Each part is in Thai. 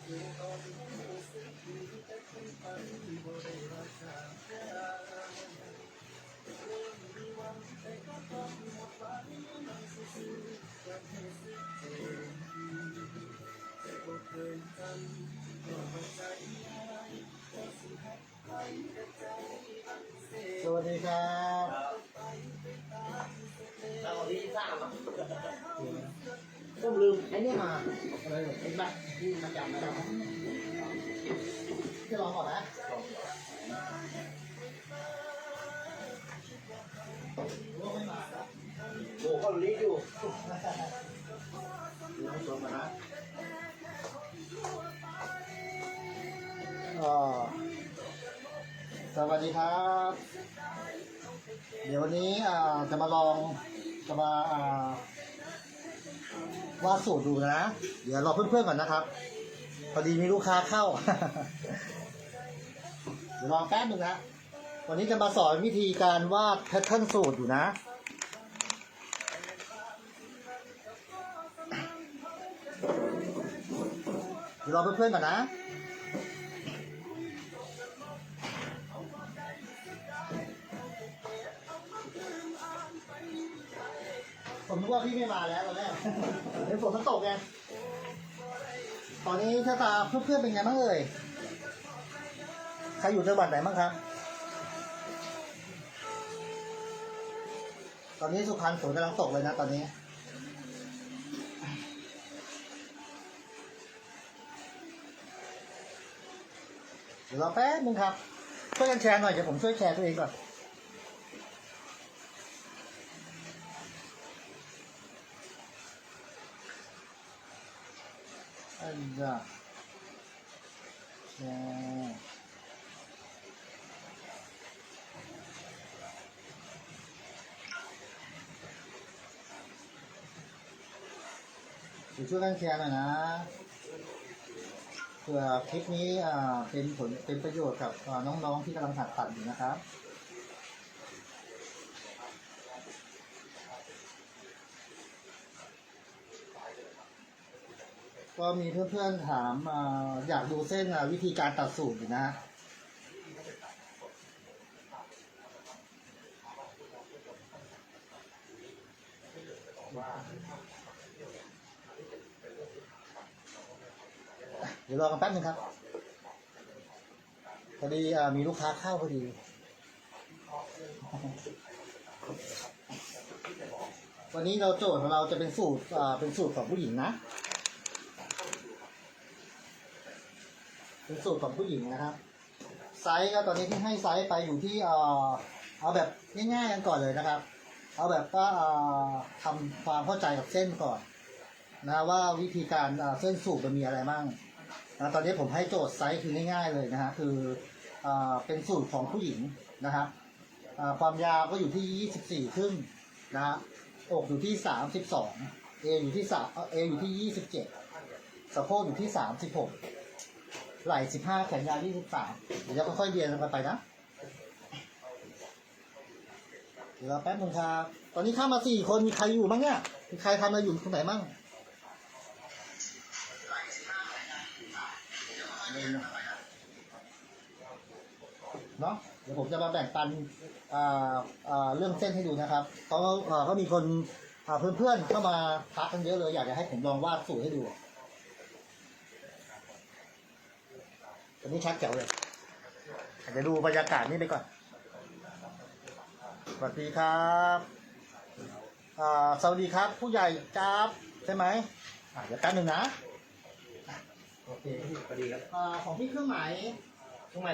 สวัสดีครับเราที่สร้างมาผมลืมไอ้นี่มาอะไรไอ้บัตรที่มาจำได้ไหมจะลองก่อนนะไม่มาครับ โอ้ก็รีดอยู่ ลองชมกันนะสวัสดีครับ เดี๋ยววันนี้จะมาวาดสูตรดูนะ เดี๋ยวรอเพื่อนๆก่อนนะครับ พอดีมีลูกค้าเข้า เดี๋ยวรอแป๊บนึงนะ วันนี้จะมาสอนวิธีการวาดแพทเทิร์นสูตรอยู่นะ เดี๋ยวรอเพื่อนๆก่อนนะ ผมนึกว่าพี่ไม่มาแล้วตอนแรก เดี๋ยวฝนมันตกไง ตอนนี้ชะตาเพื่อนๆเป็นไงบ้างเอ่ย ใครอยู่จังหวัดไหนบ้างครับ ตอนนี้สุพรรณฝนกำลังตกเลยนะตอนนี้ เดี๋ยวรอแป๊บนึงครับ ช่วยกันแชร์หน่อยเดี๋ยวผมช่วยแชร์ตัวเองก่อนอันนี้แชร์ช่วยกันแชร์หน่อยนะเพื่อคลิปนี้เป็นประโยชน์กับน้องๆที่กำลังหัดตัดอยู่นะครับก็มีเพื่อนๆถามอยากดูเส้นวิธีการตัดสูตรอยู่นะเดี๋ยวรอกันแป๊บนึงครับพอดีมีลูกค้าเข้าพอดีวันนี้โจทย์ของเราจะเป็นสูตรของผู้หญิงนะเป็นสูตรของผู้หญิงนะครับไซส์ก็ตอนนี้ที่ให้ไซส์ไปอยู่ที่เอาแบบง่ายๆกันก่อนเลยนะครับเอาแบบว่าทำความเข้าใจกับเส้นก่อนนะว่าวิธีการเส้นสูตรมันมีอะไรบ้างนะตอนนี้ผมให้โจทย์ไซส์คือง่ายๆเลยนะฮะคือเป็นสูตรของผู้หญิงนะครับความยาวก็อยู่ที่24ครึ่งนะฮะอกอยู่ที่32เออยู่ที่อยู่ที่27สะโพกอยู่ที่36ไหล่15แขนยาว23เดี๋ยวจะค่อยๆเรียนกันไปนะเดี๋ยวแป๊บนึงครับตอนนี้เข้ามา4คนมีใครอยู่บ้างเนี่ยมีใครทำอะไรอยู่ตรงไหนบ้างเนาะเดี๋ยวผมจะมาแบ่งปันเรื่องเส้นให้ดูนะครับเขาก็มีคนเพื่อนๆเข้ามาทักกันเยอะเลยอยากจะให้ผมลองวาดสูตรให้ดูตอนนี้ชัดแจ๋วเลยอาจจะดูบรรยากาศนี่ไปก่อนสวัสดีครับสวัสดีครับผู้ใหญ่จ๊าบใช่ไหมเดี๋ยวแป๊บนึงนะโอเคสวัสดีครับของพี่เครื่องหมาย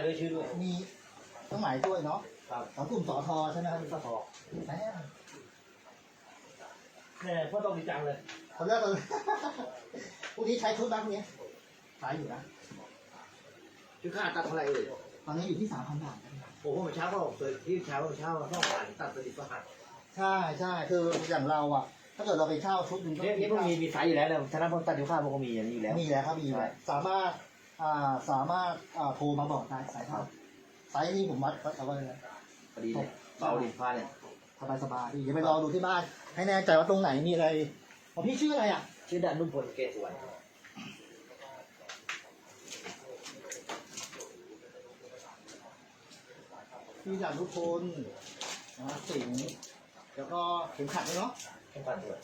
ด้วยชื่อด้วยมีเครื่องหมายด้วยเนาะของกลุ่มสทใช่ไหมครับเป็นสทเนี่ยพ่อต้องดีจังเลยเขาเรียกเลยพวกนี้ใช้ชุดบ้างเนี้ยขายอยู่นะชุดค่าตัดเท่าไหร่เลยตอนนี้อยู่ที่3,000 บาทโอ้โหเมื่อเช้าก็ที่เช้าต้องผ่านตัดสลิปก็หักใช่คืออย่างเราอ่ะถ้าเกิดเราไปเช่าชุดนึงนี่พวกมีไซส์อยู่แล้วเนี่ยฉะนั้นพวกตัดอยู่ข้าวพวกมีอย่างนี้แล้วมีแล้วครับมีแล้วสามารถโทรมาบอกได้สายเท่าไซส์นี้ผมวัดเอาไว้เลยพอดีเลยเบาดิผ้าเนี่ยสบายดีอย่าไปรอดูที่บ้านให้แน่ใจว่าตรงไหนมีอะไรพี่ชื่ออะไรอ่ะชื่อดานุ่มพลเกศวร พี่จากทุกคนนะสิงห์แล้วก็เข็มขัดด้วยเนาะ ต้องการด้วย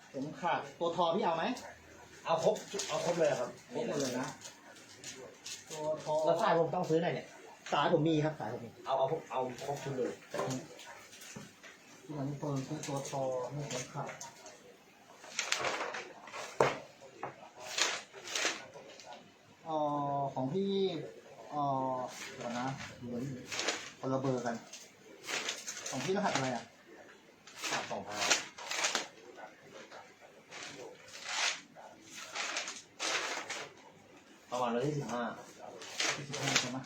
เข็มขัดตัวทอพี่เอาไหม เอาครบเลยครับ ครบหมดเลยนะตัวทอ แล้วสายผมต้องซื้อไหนเนี่ย สายผมมีครับสายผมมี เอาครบชุดเลย ที่มันทุกคนคือตัวทอไม่เข็มขัดของพี่เดี๋ยวนะเหมือนคนละเบอร์กัน ของพี่รหัสอะไรอ่ะ ประมาณ125 ที่15ใช่ไหม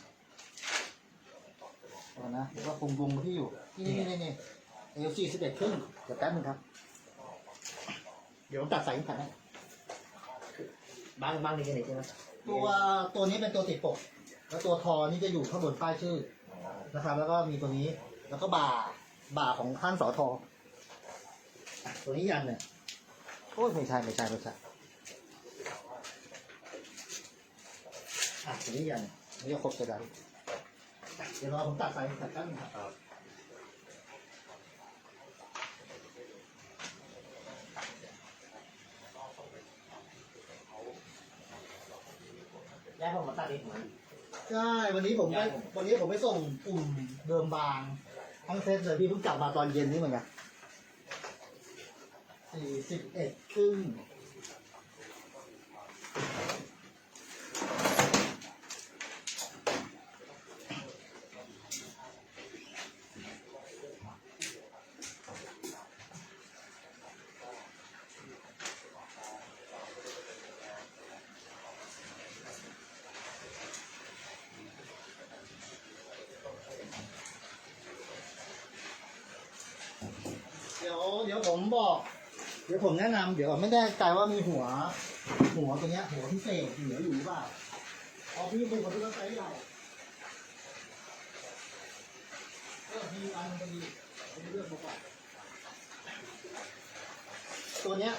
เดี๋ยวนะเดี๋ยวว่าคงวงที่อยู่นี่AFC 11 ครึ่งเดี๋ยวแป๊บนึงครับ เดี๋ยวผมตัดสายขันให้ บ้างนี่กันไหนใช่ไหม ตัวนี้เป็นตัวติดปก แล้วตัวทอนี่จะอยู่ข้างบนป้ายชื่อนะครับ แล้วก็มีตัวนี้ แล้วก็บ่าของท่านสอทอตัวนี้ยันเนี่ยโอ้ยไม่ใช่ตัวนี้ยันนี่จะครบจะได้เดี๋ยวรอผมตัดสายขัดกันครับ ย้ายผมมาตัดอีกเหมือน ใช่วันนี้ผมไปส่งกลุ่มเดิมบางทั้งเซตเลยพี่เพิ่งกลับมาตอนเย็นนี่เหมือนกัน41 ครึ่งเดี๋ยวผมบอก เดี๋ยวผมแนะนำเดี๋ยวไม่แน่ใจว่ามีหัวตัวเนี้ยหัวพิเศษเหลืออยู่หรือเปล่าเอาพี่เป็นคนที่ต้องใช้ใหญ่มีอันมันจะมีเรื่องประกอบตัวเนี้ย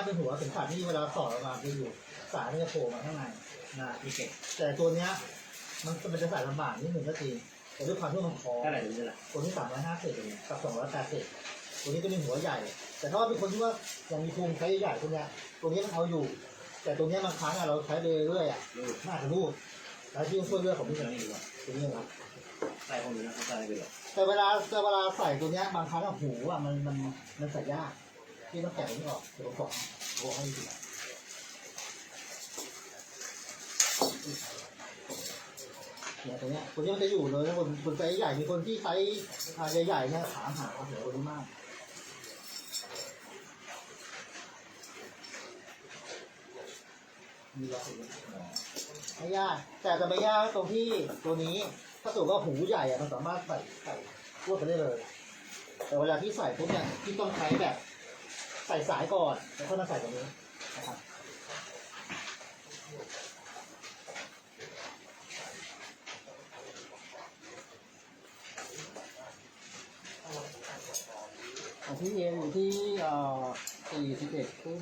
เป็นหัวเข็มขัดที่เวลาสอดออกมาจะอยู่สายมันจะโผล่มาข้างในนะพี่เก่งแต่ตัวเนี้ยมันจะใส่ลำบากนิดหนึ่งก็จริงแต่ด้วยความที่มันคอ เท่าไหร่ดูนี่แหละ ตัวนี้350กับ280ตัวนี้ก็เป็นหัวใหญ่ แต่ถ้าว่าเป็นคนที่ว่ายังมีพุงใช้ใหญ่ตัวเนี้ยตัวนี้มันเอาอยู่ แต่ตัวเนี้ยบางครั้งเราใช้ไปเรื่อยน่าจะรูดแล้วที่ช่วยเรื่องของพี่อย่างนี้ดีกว่าตัวนี้ครับ ใส่ผมอยู่นะใส่ไปเลย แต่เวลาใส่ตัวเนี้ยบางครั้งหูมันใส่ยากที่ต้องแกะนี้ออกเดี๋ยวผมบอกให้ดูเนี่ยตัวเนี้ยมันจะอยู่เลยนะคนไซส์ใหญ่มีคนที่ไซส์ใหญ่ๆเนี่ยถามหาหัวตัวนี้มากมีอะไรไม่ยากแต่จะไม่ยากตรงที่ตัวนี้ถ้าสมมติว่าหูใหญ่อะมันสามารถใส่รวดไปได้เลย แต่เวลาที่ใส่ปุ๊บเนี่ยที่ต้องใช้แบบใส่สายก่อนแล้วก็มาใส่ตรงนี้นะครับของพี่เออยู่ที่41 ครึ่ง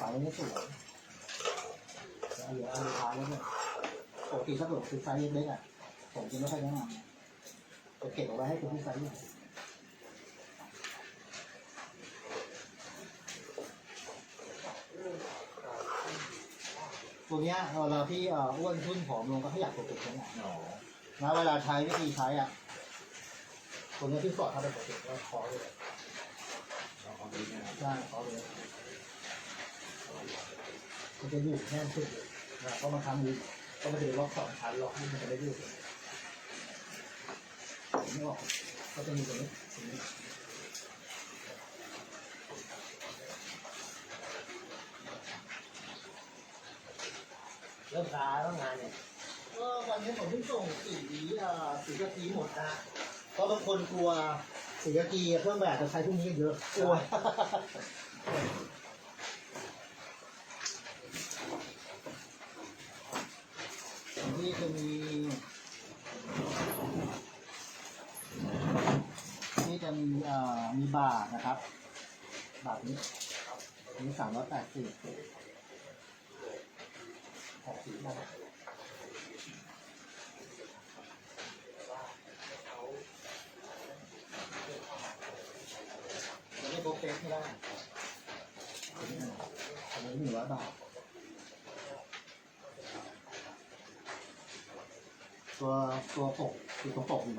สายนี้สวยเหลืออันสุดท้ายแล้วเนี่ยปกติถ้าเกิดคือไซส์เล็กๆอ่ะผมจะไม่ค่อยแนะนำจะเก็บเอาไว้ให้คุณที่ไซส์ใหญ่ตัวเนี้ยเวลาที่อ้วนขึ้นผอมลงก็ขยับตัวติดนั่นแหละนะเวลาใช้วิธีใช้อ่ะตัวนี้ที่สอดเข้าไปปกติแล้วคอเลยใช่คอเลยมันจะอยู่แน่นสุดนะเพราะมันทำอยู่ก็มันจะล็อก2 ชั้นล็อกให้มันจะได้ยืดไม่ออกก็จะมีตรงนี้เริ่มตาต้องงานเนี่ย ก็วันนี้ผมเพิ่งส่งสีกะกีหมดนะเพราะบางคนกลัวสีกะกีเครื่องแบบจะใช้พวกนี้เยอะกลัวนี่จะมีบาทนะครับบาทนี้380 ออกสีมาจะไม่โบกเฟสไม่ได้อันนี้100 บาทตัวปกคือตัวปก160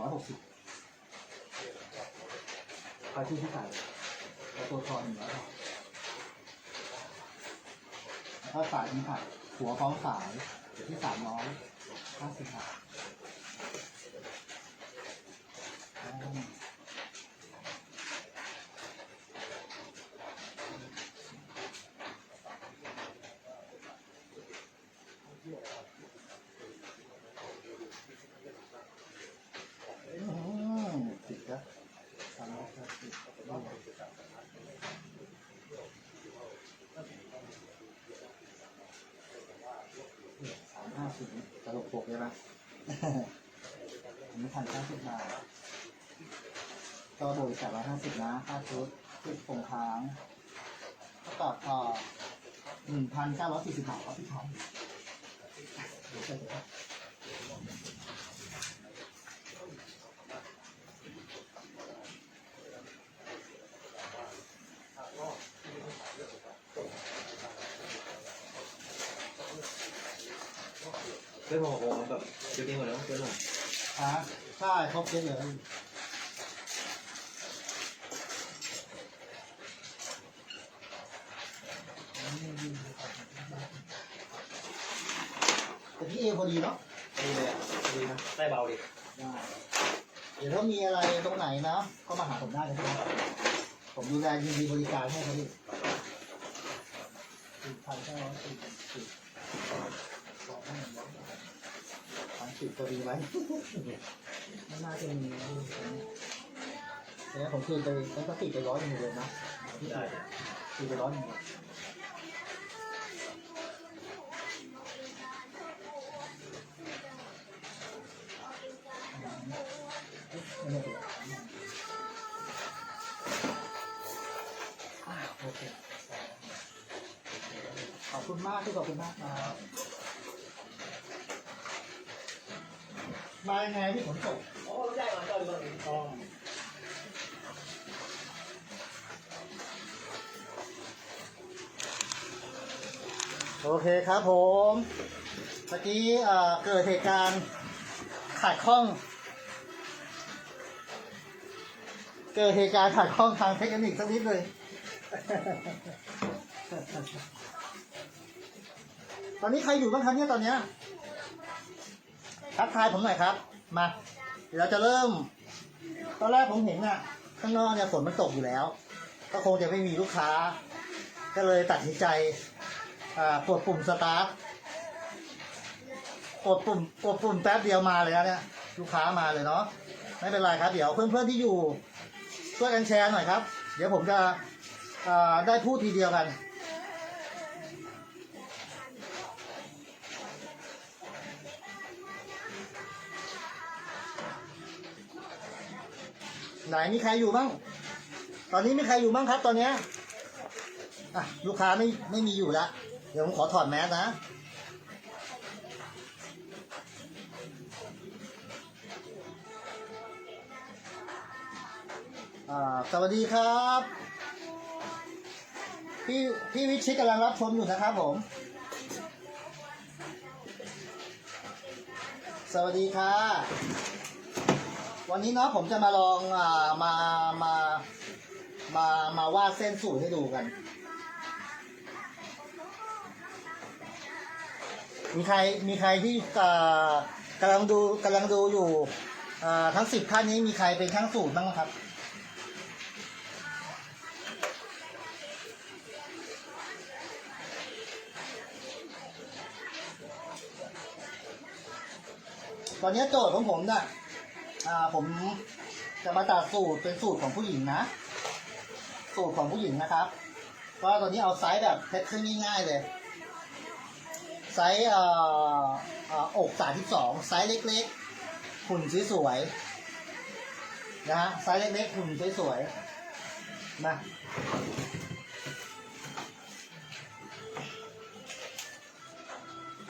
ไปที่ที่ขายแล้วตัวทอน100 บาทแล้วก็สายนี้ค่ะหัวพร้อมสายอยู่ที่350 บาทติดนะ350ตลกปกเลยนะอันนี้1,090 บาทก็โดย850นะค่าชุดคงค้างก็ต่อ1,940 บาทครับพี่ทอมเรื่องของผมแบบจุดนี้หมดแล้วเรื่องของ ใช่ครบเยอะเลยแต่พี่เอพอดีเนาะ ดีเลยอ่ะดีนะได้เบาดิ ได้เดี๋ยวถ้ามีอะไรตรงไหนนะก็มาหาผมได้นะครับผมดูแลยินดีบริการให้ครับพี่1,940 ตัวดีไหมไม่น่าจะมีแต่ผมคืนไปแล้วก็ติดไป100เลยนะที่ ได้ ติดไป100โอเคขอบคุณมากที่ขอบคุณมากครับมายังไงที่ฝนตก โอ้ได้มาเจ้าดีกว่าอ๋อ โอเคครับผมเมื่อกี้เกิดเหตุการณ์ขาดข้องทางเทคนิคสักนิดเลย ตอนนี้ใครอยู่บ้างครับเนี่ยตอนเนี้ยทักทายผมหน่อยครับมาเดี๋ยวเราจะเริ่มตอนแรกผมเห็นอ่ะข้างนอกเนี่ยฝนมันตกอยู่แล้วก็คงจะไม่มีลูกค้าก็เลยตัดสินใจกดปุ่มสตาร์ทกดปุ่มแป๊บเดียวมาเลยนะเนี่ยลูกค้ามาเลยเนาะไม่เป็นไรครับเดี๋ยวเพื่อนๆที่อยู่ช่วยกันแชร์หน่อยครับเดี๋ยวผมจะได้พูดทีเดียวกันไหนมีใครอยู่บ้างตอนนี้มีใครอยู่บ้างครับตอนเนี้ยลูกค้าไม่มีอยู่แล้วเดี๋ยวผมขอถอดแมสนะสวัสดีครับพี่วิชิตกำลังรับชมอยู่นะครับผมสวัสดีค่ะวันนี้เนาะผมจะมาลองมาวาดเส้นสูตรให้ดูกันมีใครที่กำลังดูอยู่ทั้ง10 ท่านนี้มีใครเป็นช่างสูตรบ้างครับตอนนี้โจทย์ของผมน่ะผมจะมาตัดสูตรเป็นสูตรของผู้หญิงนะสูตรของผู้หญิงนะครับก็ตอนนี้เอาไซส์แบบเพชรขึ้นง่ายๆเลยไซส์อก32ไซส์เล็กๆหุ่นสวยๆนะฮะไซส์เล็กๆหุ่นสวยๆนะ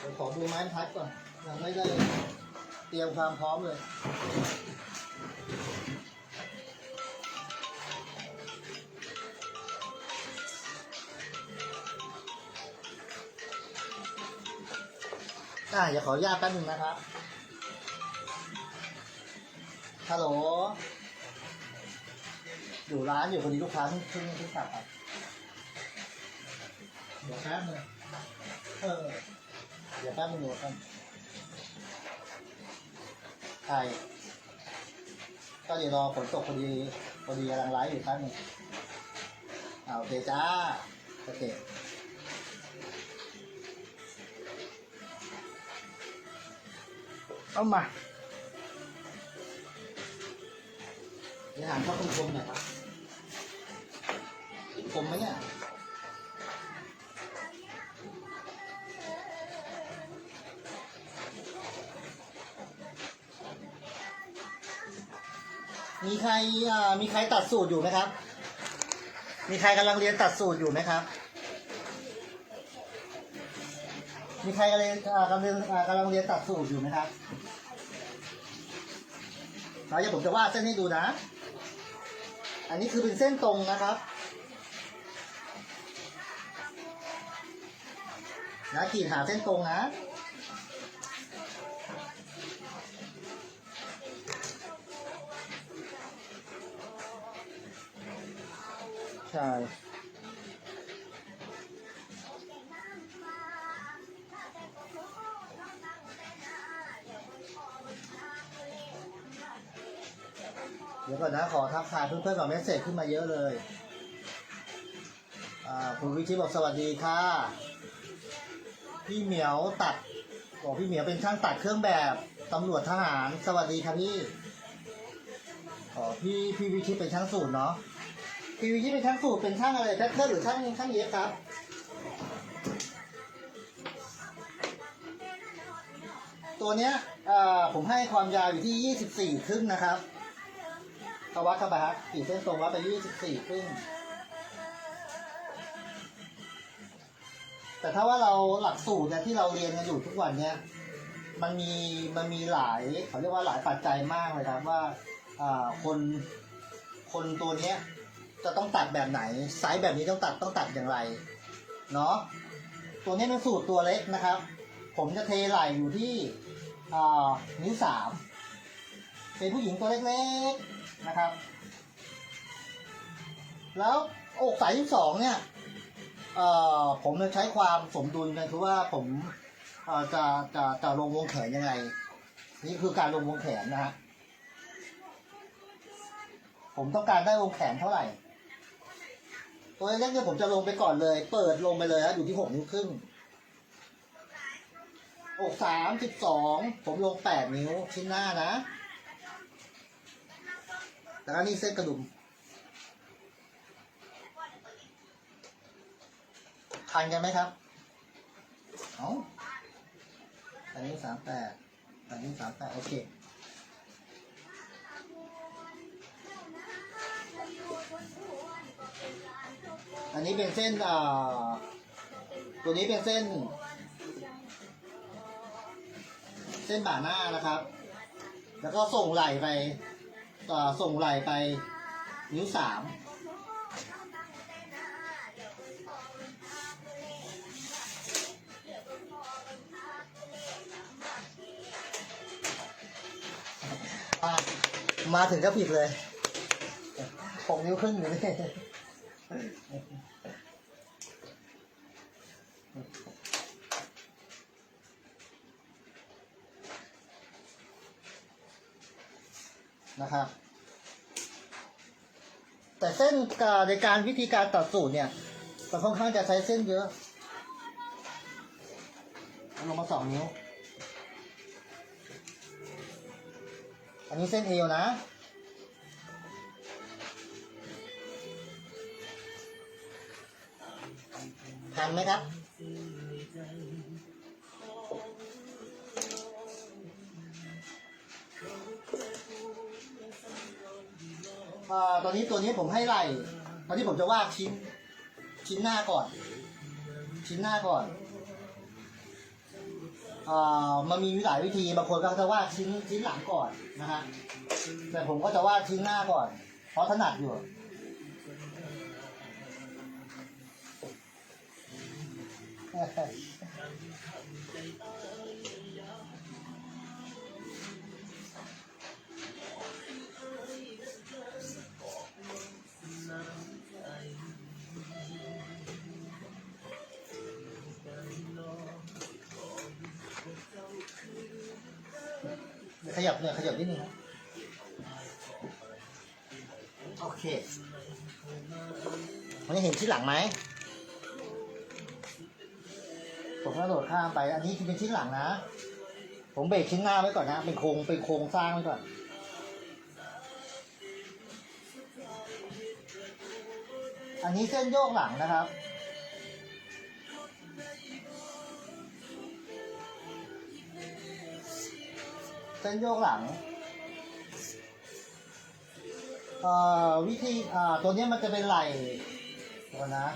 ดี๋ยวขอดูไม้บรรทัดก่อนยังไม่ได้เตรียมความพร้อมเลยอย่าขออนุญาตแป๊บนึงนะครับฮัลโหลอยู่ร้านอยู่พอดีลูกค้าเพิ่งกลับครับเดี๋ยวแป๊บนึงเดี๋ยวแป๊บนึงครับใช่ก็เดี๋ยวรอฝนตกพอดีกำลังไลฟ์อยู่แป๊บนึงโอเคจ้าโอเคเอามาเดี๋ยวถามเขาคมๆหน่อยครับคมไหมเนี่ยมีใครตัดสูตรอยู่ไหมครับมีใครกำลังเรียนตัดสูตรอยู่ไหมครับมีใครกำลังเรียนตัดสูตรอยู่ไหมครับเดี๋ยวผมจะวาดเส้นให้ดูนะอันนี้คือเป็นเส้นตรงนะครับขีดหาเส้นตรงนะใช่เดี๋ยวก่อนนะขอทักทายเพื่อนๆกับเมสเสจขึ้นมาเยอะเลยคุณวิชิตบอกสวัสดีค่ะพี่เหมียวตัดบอกพี่เหมียวเป็นช่างตัดเครื่องแบบตำรวจทหารสวัสดีครับพี่พี่วิชิตเป็นช่างสูตรเนาะพี่วิชิตเป็นช่างสูตรเป็นช่างอะไรแพทเทิร์นหรือช่างเย็บครับตัวเนี้ยผมให้ความยาวอยู่ที่24 ครึ่งนะครับวัดเข้าไปครับขีดเส้นตรงวัดไป24 ครึ่งแต่ถ้าว่าเราหลักสูตรเนี่ยที่เราเรียนกันอยู่ทุกวันเนี่ยมันมีหลายเขาเรียกว่าหลายปัจจัยมากเลยครับว่าคนตัวเนี้ยจะต้องตัดแบบไหนไซส์แบบนี้ต้องตัดอย่างไรเนาะตัวนี้เป็นสูตรตัวเล็กนะครับผมจะเทไหล่อยู่ที่นิ้ว 3เป็นผู้หญิงตัวเล็กๆนะครับแล้วอก32เนี่ยผมจะใช้ความสมดุลกันคือว่าผมจะลงวงแขนยังไงนี่คือการลงวงแขนนะฮะผมต้องการได้วงแขนเท่าไหร่ตัวเล็กเนี่ยผมจะลงไปก่อนเลยเปิดลงไปเลยฮะอยู่ที่6 นิ้วครึ่งอก32ผมลง8 นิ้วชิ้นหน้านะแล้วก็นี่เส้นกระดุมทันกันไหมครับอันนี้38อันนี้38โอเคอันนี้เป็นเส้นตัวนี้เป็นเส้นบ่าหน้านะครับแล้วก็ส่งไหล่ไปนิ้ว 3มาถึงก็ผิดเลย6 นิ้วครึ่งอยู่นี่นะครับแต่เส้นในการวิธีการตัดสูตรเนี่ยมันค่อนข้างจะใช้เส้นเยอะลงมา2 นิ้วอันนี้เส้นเอวนะทันไหมครับตอนนี้ผมให้ไหล่ตอนนี้ผมจะวาดชิ้นหน้าก่อน มันมีหลายวิธีบางคนก็จะวาดชิ้นหลังก่อนนะฮะแต่ผมก็จะวาดชิ้นหน้าก่อน เพราะถนัดอยู่ขยับเนี่ยขยับนิดนึงครับโอเคมันจะเห็นชิ้นหลังไหมผมกระโดดข้ามไปอันนี้คือเป็นชิ้นหลังนะผมเบรกชิ้นหน้าไว้ก่อนนะเป็นโครงสร้างไว้ก่อนอันนี้เส้นโยกหลังนะครับเส้นโยกหลังวิธีตัวนี้มันจะเป็นไหล่ตัวนะ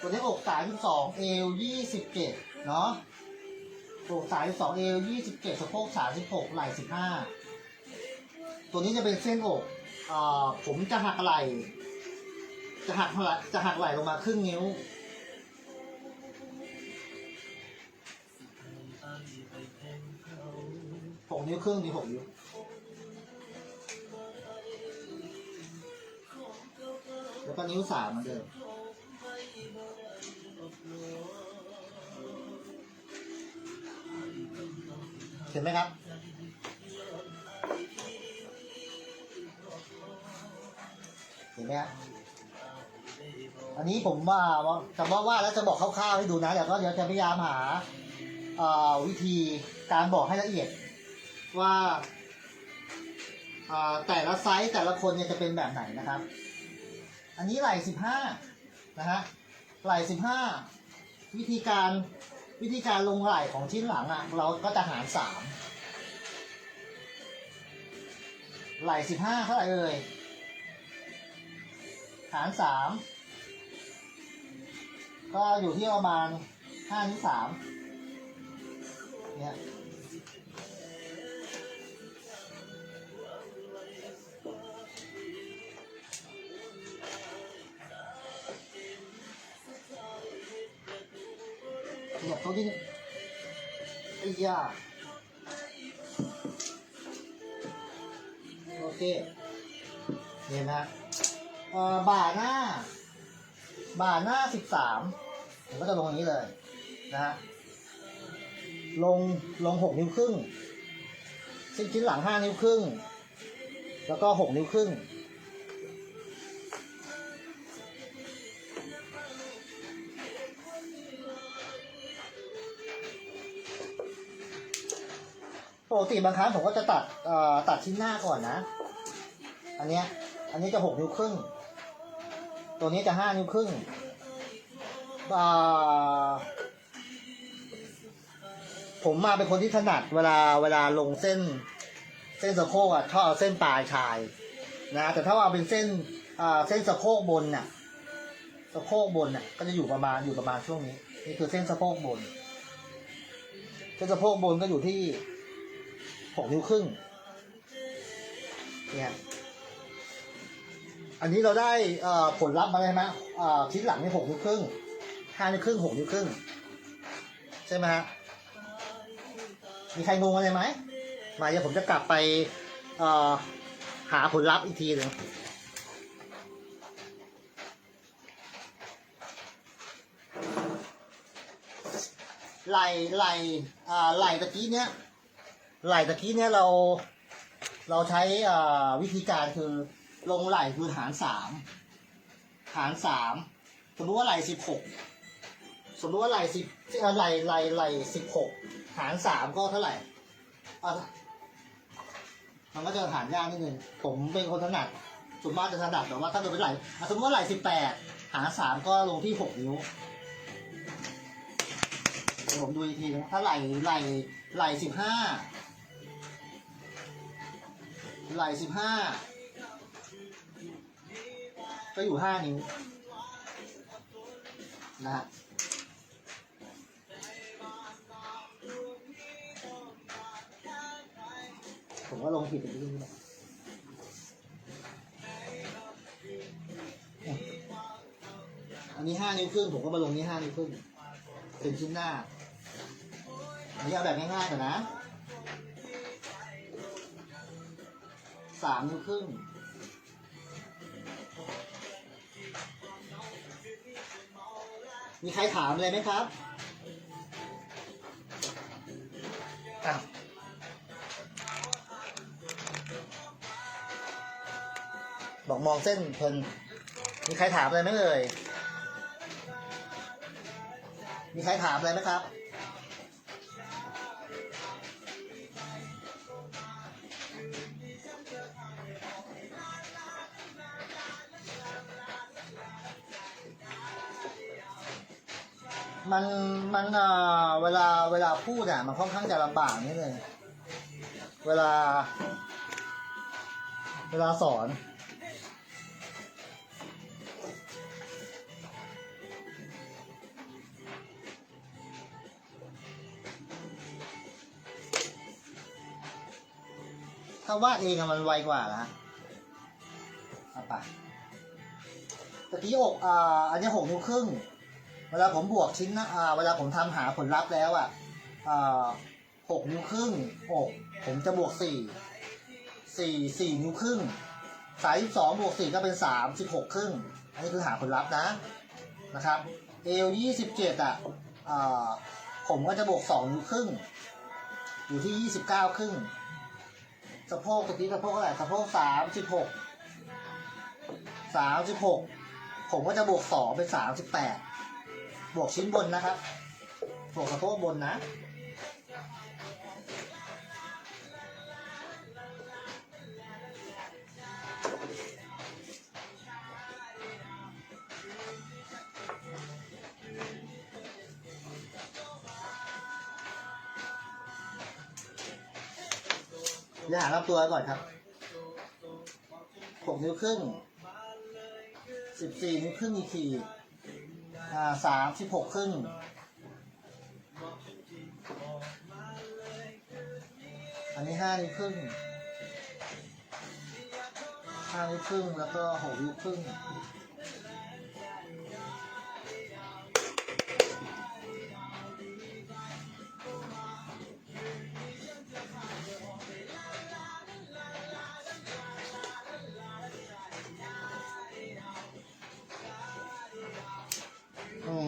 ตัวนี้อก32เอว27เนาะอก32เอว27สะโพก36ไหล่15ตัวนี้จะเป็นเส้นอกผมจะหักไหล่จะหักไหล่ลงมาครึ่งนิ้ว6 นิ้วครึ่งดี6 นิ้วแล้วก็นิ้ว3เหมือนเดิมเห็นไหมครับเห็นไหมครับอันนี้ผมว่าแล้วจะบอกคร่าวๆให้ดูนะเดี๋ยวจะพยายามหาวิธีการบอกให้ละเอียดว่าแต่ละไซส์แต่ละคนเนี่ยจะเป็นแบบไหนนะครับอันนี้ไหล่15นะฮะไหล่15วิธีการลงไหล่ของชิ้นหลังเราก็จะหาร3ไหล่15เท่าไหร่เอ่ยหาร3ก็อยู่ที่ประมาณ5 นิ้ว 3เนี่ยขยับตัวนี้ไอ้ยาโอเคเนี่ยนะบ่าหน้า13ผมก็จะลงอย่างนี้เลยนะฮะลง6 นิ้วครึ่งชิ้นหลัง5 นิ้วครึ่งแล้วก็6 นิ้วครึ่งปกติบางครั้งผมก็จะตัดชิ้นหน้าก่อนนะอันนี้จะ6 นิ้วครึ่งตัวนี้จะ5 นิ้วครึ่งผมมาเป็นคนที่ถนัดเวลาลงเส้นสะโพกชอบเอาเส้นปลายชายนะแต่ถ้าว่าเป็นเส้นสะโพกบนน่ะก็จะอยู่ประมาณช่วงนี้นี่คือเส้นสะโพกบนเส้นสะโพกบนก็อยู่ที่6 นิ้วครึ่งเนี่ยอันนี้เราได้ผลลัพธ์มาเลยไหมชิ้นหลังนี่6 นิ้วครึ่ง5 นิ้วครึ่ง6 นิ้วครึ่งใช่ไหมฮะมีใครงงอะไรไหมมาเดี๋ยวผมจะกลับไปหาผลลัพธ์อีกทีหนึ่งไหล่ตะกี้เนี้ยเราใช้วิธีการคือลงไหล่คือหาร3สมมติว่าไหล่16สมมติว่าไหล่16หาร3ก็เท่าไหร่มันก็จะหารยากนิดนึงผมเป็นคนถนัดส่วนมากจะถนัดแต่ว่าถ้าเกิดเป็นไหล่สมมติว่าไหล่18หาร3ก็ลงที่6 นิ้วเดี๋ยวผมดูอีกทีนะถ้าไหล่15ก็อยู่5 นิ้วนะฮะ ผมก็ลงผิดไปที่นี่แหละอันนี้5 นิ้วครึ่งผมก็มาลงนี่5 นิ้วครึ่งเป็นชิ้นหน้าอันนี้เอาแบบง่ายๆก่อนนะ3 นิ้วครึ่งมีใครถามอะไรไหมครับอ่ะบอกมองเส้นเพลินมีใครถามอะไรไหมเอ่ยมีใครถามอะไรไหมครับมันเวลาพูดอ่ะมันค่อนข้างจะลำบากนิดนึงเวลาสอนถ้าวาดเองอะมันไวกว่านะเอาไปตะกี้อกอันนี้6 นิ้วครึ่งเวลาผมบวกชิ้นนะเวลาผมทำหาผลลัพธ์แล้วอ่ะ6 นิ้วครึ่งอกผมจะบวก4 นิ้วครึ่ง32บวก4ก็เป็น36ครึ่งอันนี้คือหาผลลัพธ์นะครับเอว27ผมก็จะบวก2 นิ้วครึ่งอยู่ที่29ครึ่งสะโพกตะกี้สะโพกเท่าไหร่สะโพก36ผมก็จะบวก2เป็น38บวกชิ้นบนนะครับบวกสะโพกบนนะเดี๋ยวหาลำตัวก่อนครับ6 นิ้วครึ่ง14 นิ้วครึ่งอีกที36ครึ่งอันนี้5 นิ้วครึ่งแล้วก็6 นิ้วครึ่ง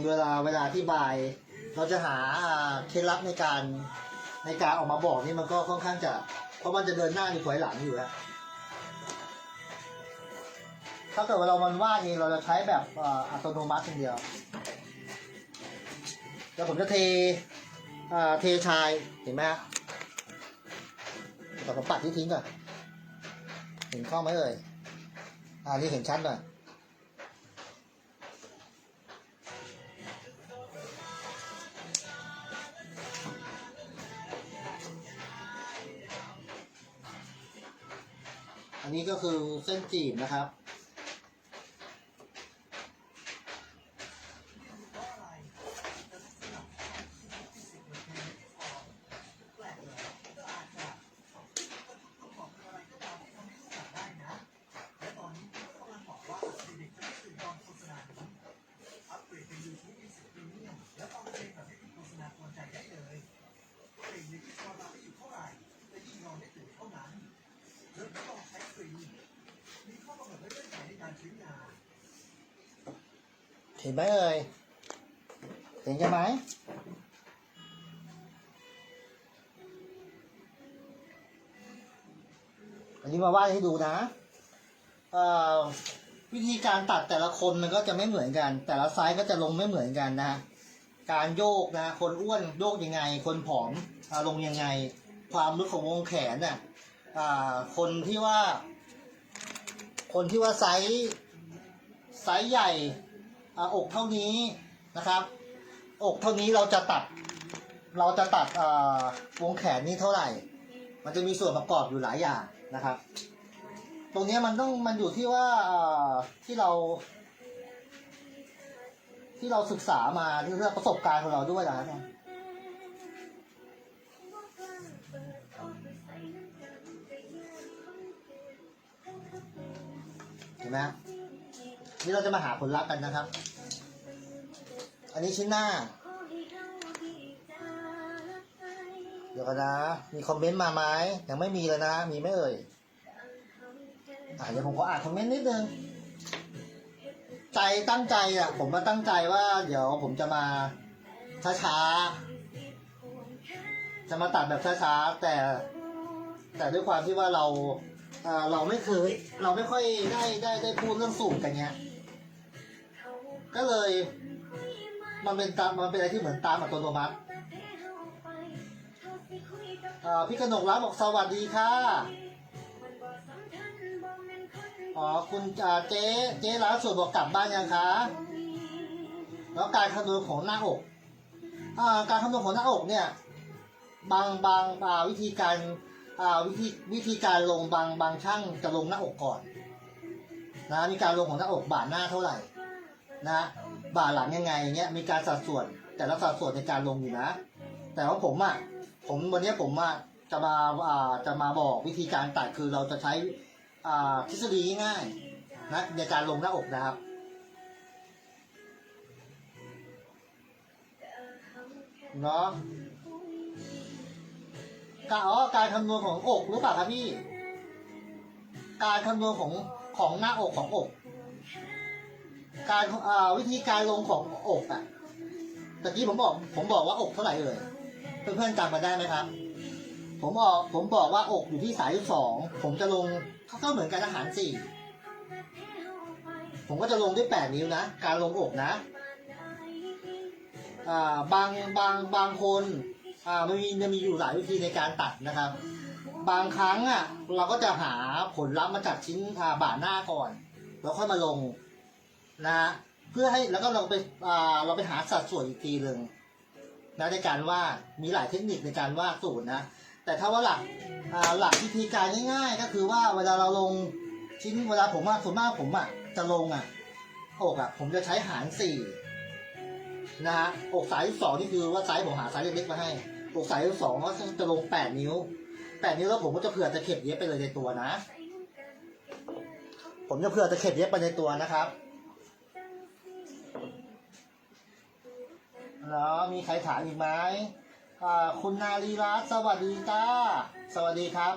เวลาอธิบายเราจะหาเคล็ดลับในการออกมาบอกนี่มันก็ค่อนข้างจะเพราะมันจะเดินหน้าหรือถอยหลังอยู่แล้วถ้าเกิดว่าเรามันวาดเองเราจะใช้แบบอัตโนมัติอย่างเดียวเดี๋ยวผมจะเทชายเห็นไหมฮะแต่ผมปัดที่ทิ้งก่อนเห็นข้อไหมเอ่ยนี่เห็นชัดหน่อยอันนี้ก็คือเส้นจีบนะครับเห็นไหมเอ่ยเห็นกันไหมอันนี้มาวาดให้ดูนะวิธีการตัดแต่ละคนมันก็จะไม่เหมือนกันแต่ละไซส์ก็จะลงไม่เหมือนกันนะการโยกนะคนอ้วนโยกยังไงคนผอมลงยังไงความลึกของวงแขนน่ะคนที่ว่าไซส์ใหญ่อกเท่านี้นะครับอกเท่านี้เราจะตัดวงแขนนี้เท่าไหร่มันจะมีส่วนประกอบอยู่หลายอย่างนะครับตรงนี้มันอยู่ที่ว่าที่เราศึกษามาที่เรื่องประสบการณ์ของเราด้วยนะเนี่ย นะ นี่เราจะมาหาผลลัพธ์กันนะครับ อันนี้ชิ้นหน้า เดี๋ยวกันนะ มีคอมเมนต์มาไหมยังไม่มีเลยนะ มีไหมเอ่ยเดี๋ยวผมขออ่านคอมเมนต์นิดนึง ใจตั้งใจอ่ะ ผมมาตั้งใจว่าเดี๋ยวผมจะมาช้าๆ จะมาตัดแบบช้าๆ แต่ด้วยความที่ว่าเราไม่เคย เราไม่ค่อยได้พูดเรื่องสูตรกันเนี้ย ก็เลยมันเป็นอะไรที่เหมือนตามอัตโนมัติพี่กนกรักบอกสวัสดีค่ะคุณเจ๊ร้านสวยบอกกลับบ้านยังคะแล้วการคำนวณของหน้าอกการคำนวณของหน้าอกเนี่ยบางวิธีการลงบางช่างจะลงหน้าอกก่อนนะมีการลงของหน้าอกบ่าหน้าเท่าไหร่นะบ่าหลังยังไงเงี้ยมีการสัดส่วนแต่ละสัดส่วนในการลงอยู่นะแต่ว่าผมวันนี้ผมจะมาบอกวิธีการตัดคือเราจะใช้ทฤษฎีง่ายๆนะในการลงหน้าอกนะครับเนาะการคำนวณของอกรู้ป่ะครับพี่การคำนวณของหน้าอกของอกการวิธีการลงของอกตะกี้ผมบอกว่าอกเท่าไหร่เอ่ยเพื่อนๆจำมาได้ไหมครับผมบอกว่าอกอยู่ที่32ผมจะลงก็เหมือนกันอาหาร4ผมก็จะลงด้วย8นิ้วนะการลงอกนะบางคนมันมีอยู่หลายวิธีในการตัดนะครับบางครั้งเราก็จะหาผลลัพธ์มาจากชิ้นบ่าหน้าก่อนแล้วค่อยมาลงนะเพื่อให้แล้วก็เราไปหาสัดส่วนอีกทีหนึ่งนะในการวาดมีหลายเทคนิคในการวาดสูตรนะแต่ถ้าว่าหลักวิธีการง่ายๆก็คือว่าเวลาเราลงชิ้นเวลาส่วนมากผมจะลงอกผมจะใช้หาร4นะฮะอกสาย2นี่คือว่าไซส์ผมหาไซส์เล็กๆมาให้อกสาย2ก็จะลง8นิ้วแล้วผมก็จะเผื่อตะเข็บเย็บไปเลยในตัวนะผมจะเผื่อตะเข็บเย็บไปในตัวนะครับแล้วมีใครถามอีกไหมคุณนารีรัตน์สวัสดีจ้าสวัสดีครับ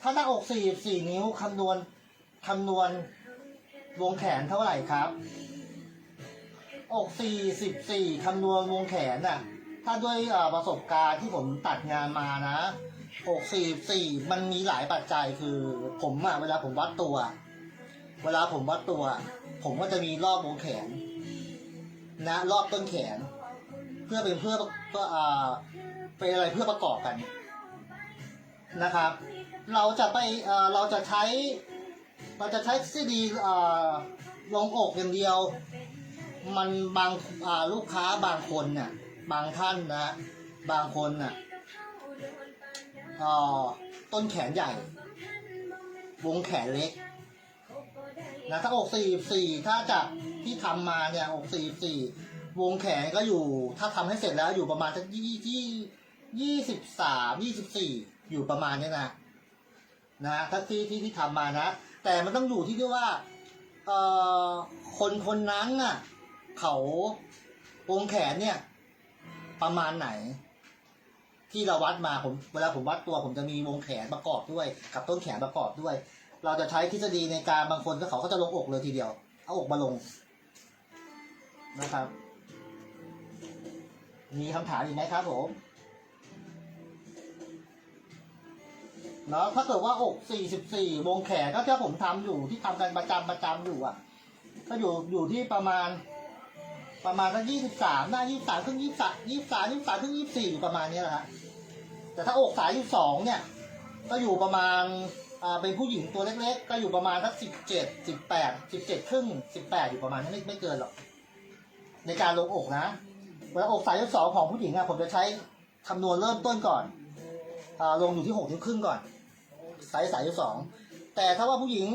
ถ้าหน้าอก44นิ้วคำนวณวงแขนเท่าไหร่ครับอก44คำนวณวงแขนถ้าด้วยประสบการณ์ที่ผมตัดงานมานะอก44มันมีหลายปัจจัยคือผมเวลาผมวัดตัวผมก็จะมีรอบวงแขนนะรอบต้นแขนเพื่อเป็นอะไรเพื่อประกอบกันนะครับเราจะใช้ทฤษฎีลงอกอย่างเดียวมันลูกค้าบางคนบางท่านนะบางคนต้นแขนใหญ่วงแขนเล็กนะถ้าอก44ถ้าจากที่ทำมาเนี่ยอก44วงแขนก็อยู่ถ้าทำให้เสร็จแล้วอยู่ประมาณสัก23-24อยู่ประมาณนี้นะถ้าที่ทำมานะแต่มันต้องอยู่ที่ว่าคนนั้นเขาวงแขนเนี่ยประมาณไหนที่เราวัดมาเวลาผมวัดตัวผมจะมีวงแขนประกอบด้วยกับต้นแขนประกอบด้วยเราจะใช้ทฤษฎีในการบางคนเขาก็จะลงอกเลยทีเดียวเอาอกมาลงนะครับมีคำถามอีกไหมครับผมเนาะถ้าเกิดว่าอก44วงแขนก็ที่ผมทำอยู่ที่ทำกันประจำอยู่ก็อยู่ที่ประมาณสัก23หน้า23ครึ่ง23ครึ่ง24อยู่ประมาณนี้แหละฮะแต่ถ้าอก32เนี่ยก็อยู่ประมาณเป็นผู้หญิงตัวเล็กๆก็อยู่ประมาณสัก17ครึ่ง18อยู่ประมาณนี้ไม่เกินหรอกในการลงอกนะเวลาอก32ของผู้หญิงผมจะใช้คำนวณเริ่มต้นก่อนลงอยู่ที่6นิ้วครึ่งก่อนไซส์32แต่ถ้าว่าผู้หญิง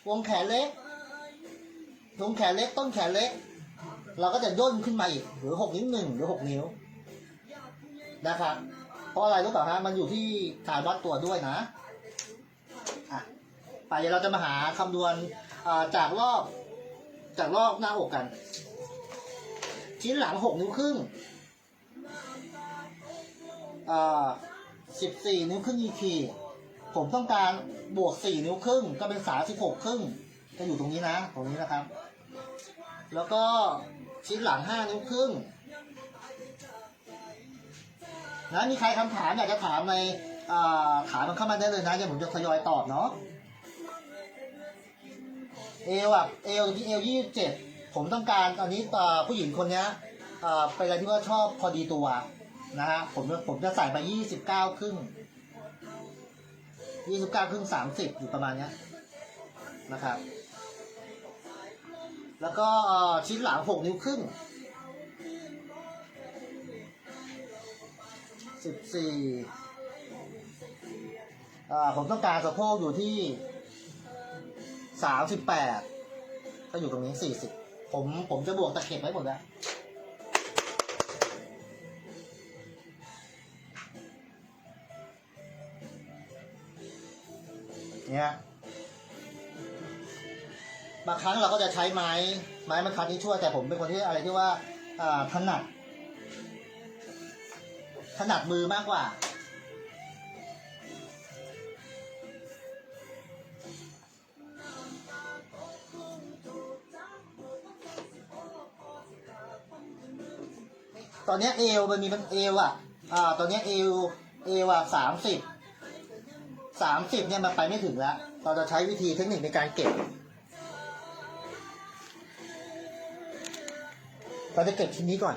วงแขนเล็กต้นแขนเล็กเราก็จะย่นขึ้นมาอีกหรือ6นิ้ว1หรือ6นิ้วนะครับเพราะอะไรรู้เปล่าฮะมันอยู่ที่การวัดตัวด้วยนะ ไปเดี๋ยวเราจะมาหาคำนวณจากรอบหน้าอกกัน ชิ้นหลัง6 นิ้วครึ่ง14 นิ้วครึ่งอีคีผมต้องการบวก4 นิ้วครึ่งก็เป็น36 ครึ่งจะอยู่ตรงนี้นะตรงนี้นะครับ แล้วก็ชิ้นหลัง5 นิ้วครึ่งนะมีใครคำถามอยากจะถามในถามมันเข้ามาได้เลยนะเดี๋ยวผมจะทยอยตอบเนาะเอวที่เอว27ผมต้องการอันนี้ผู้หญิงคนนี้เป็นอะไรที่ว่าชอบพอดีตัวนะฮะผมจะใส่ไป29 ครึ่ง30อยู่ประมาณนี้นะครับแล้วก็ชิ้นหลัง6 นิ้วครึ่ง14ผมต้องการสะโพกอยู่ที่38ก็อยู่ตรงนี้40ผมจะบวกตะเข็บไว้หมดแล้วเนี่ยบางครั้งเราก็จะใช้ไม้บรรทัดนี้ช่วยแต่ผมเป็นคนที่อะไรที่ว่าถนัดมือมากกว่าตอนนี้เอวมันมีเอวตอนนี้เอว30เนี่ยมันไปไม่ถึงแล้วเราจะใช้วิธีเทคนิคในการเก็บเราจะเก็บชิ้นนี้ก่อน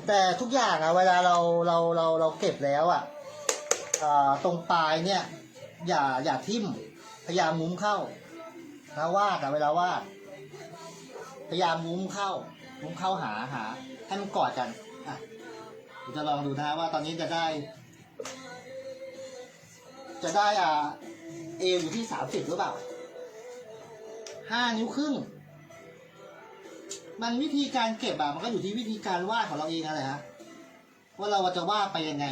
แต่ทุกอย่างเวลาเราเก็บแล้วตรงปลายเนี่ยอย่าทิ่มพยายามมุ้มเข้านะวาดเวลาวาดพยายามมุ้มเข้าหาให้มันกอดกันเดี๋ยวจะลองดูนะว่าตอนนี้จะได้เอวอยู่ที่30หรือเปล่า5 นิ้วครึ่งมันวิธีการเก็บมันก็อยู่ที่วิธีการวาดของเราเองนั่นแหละฮะว่าเราจะวาดไปยังไง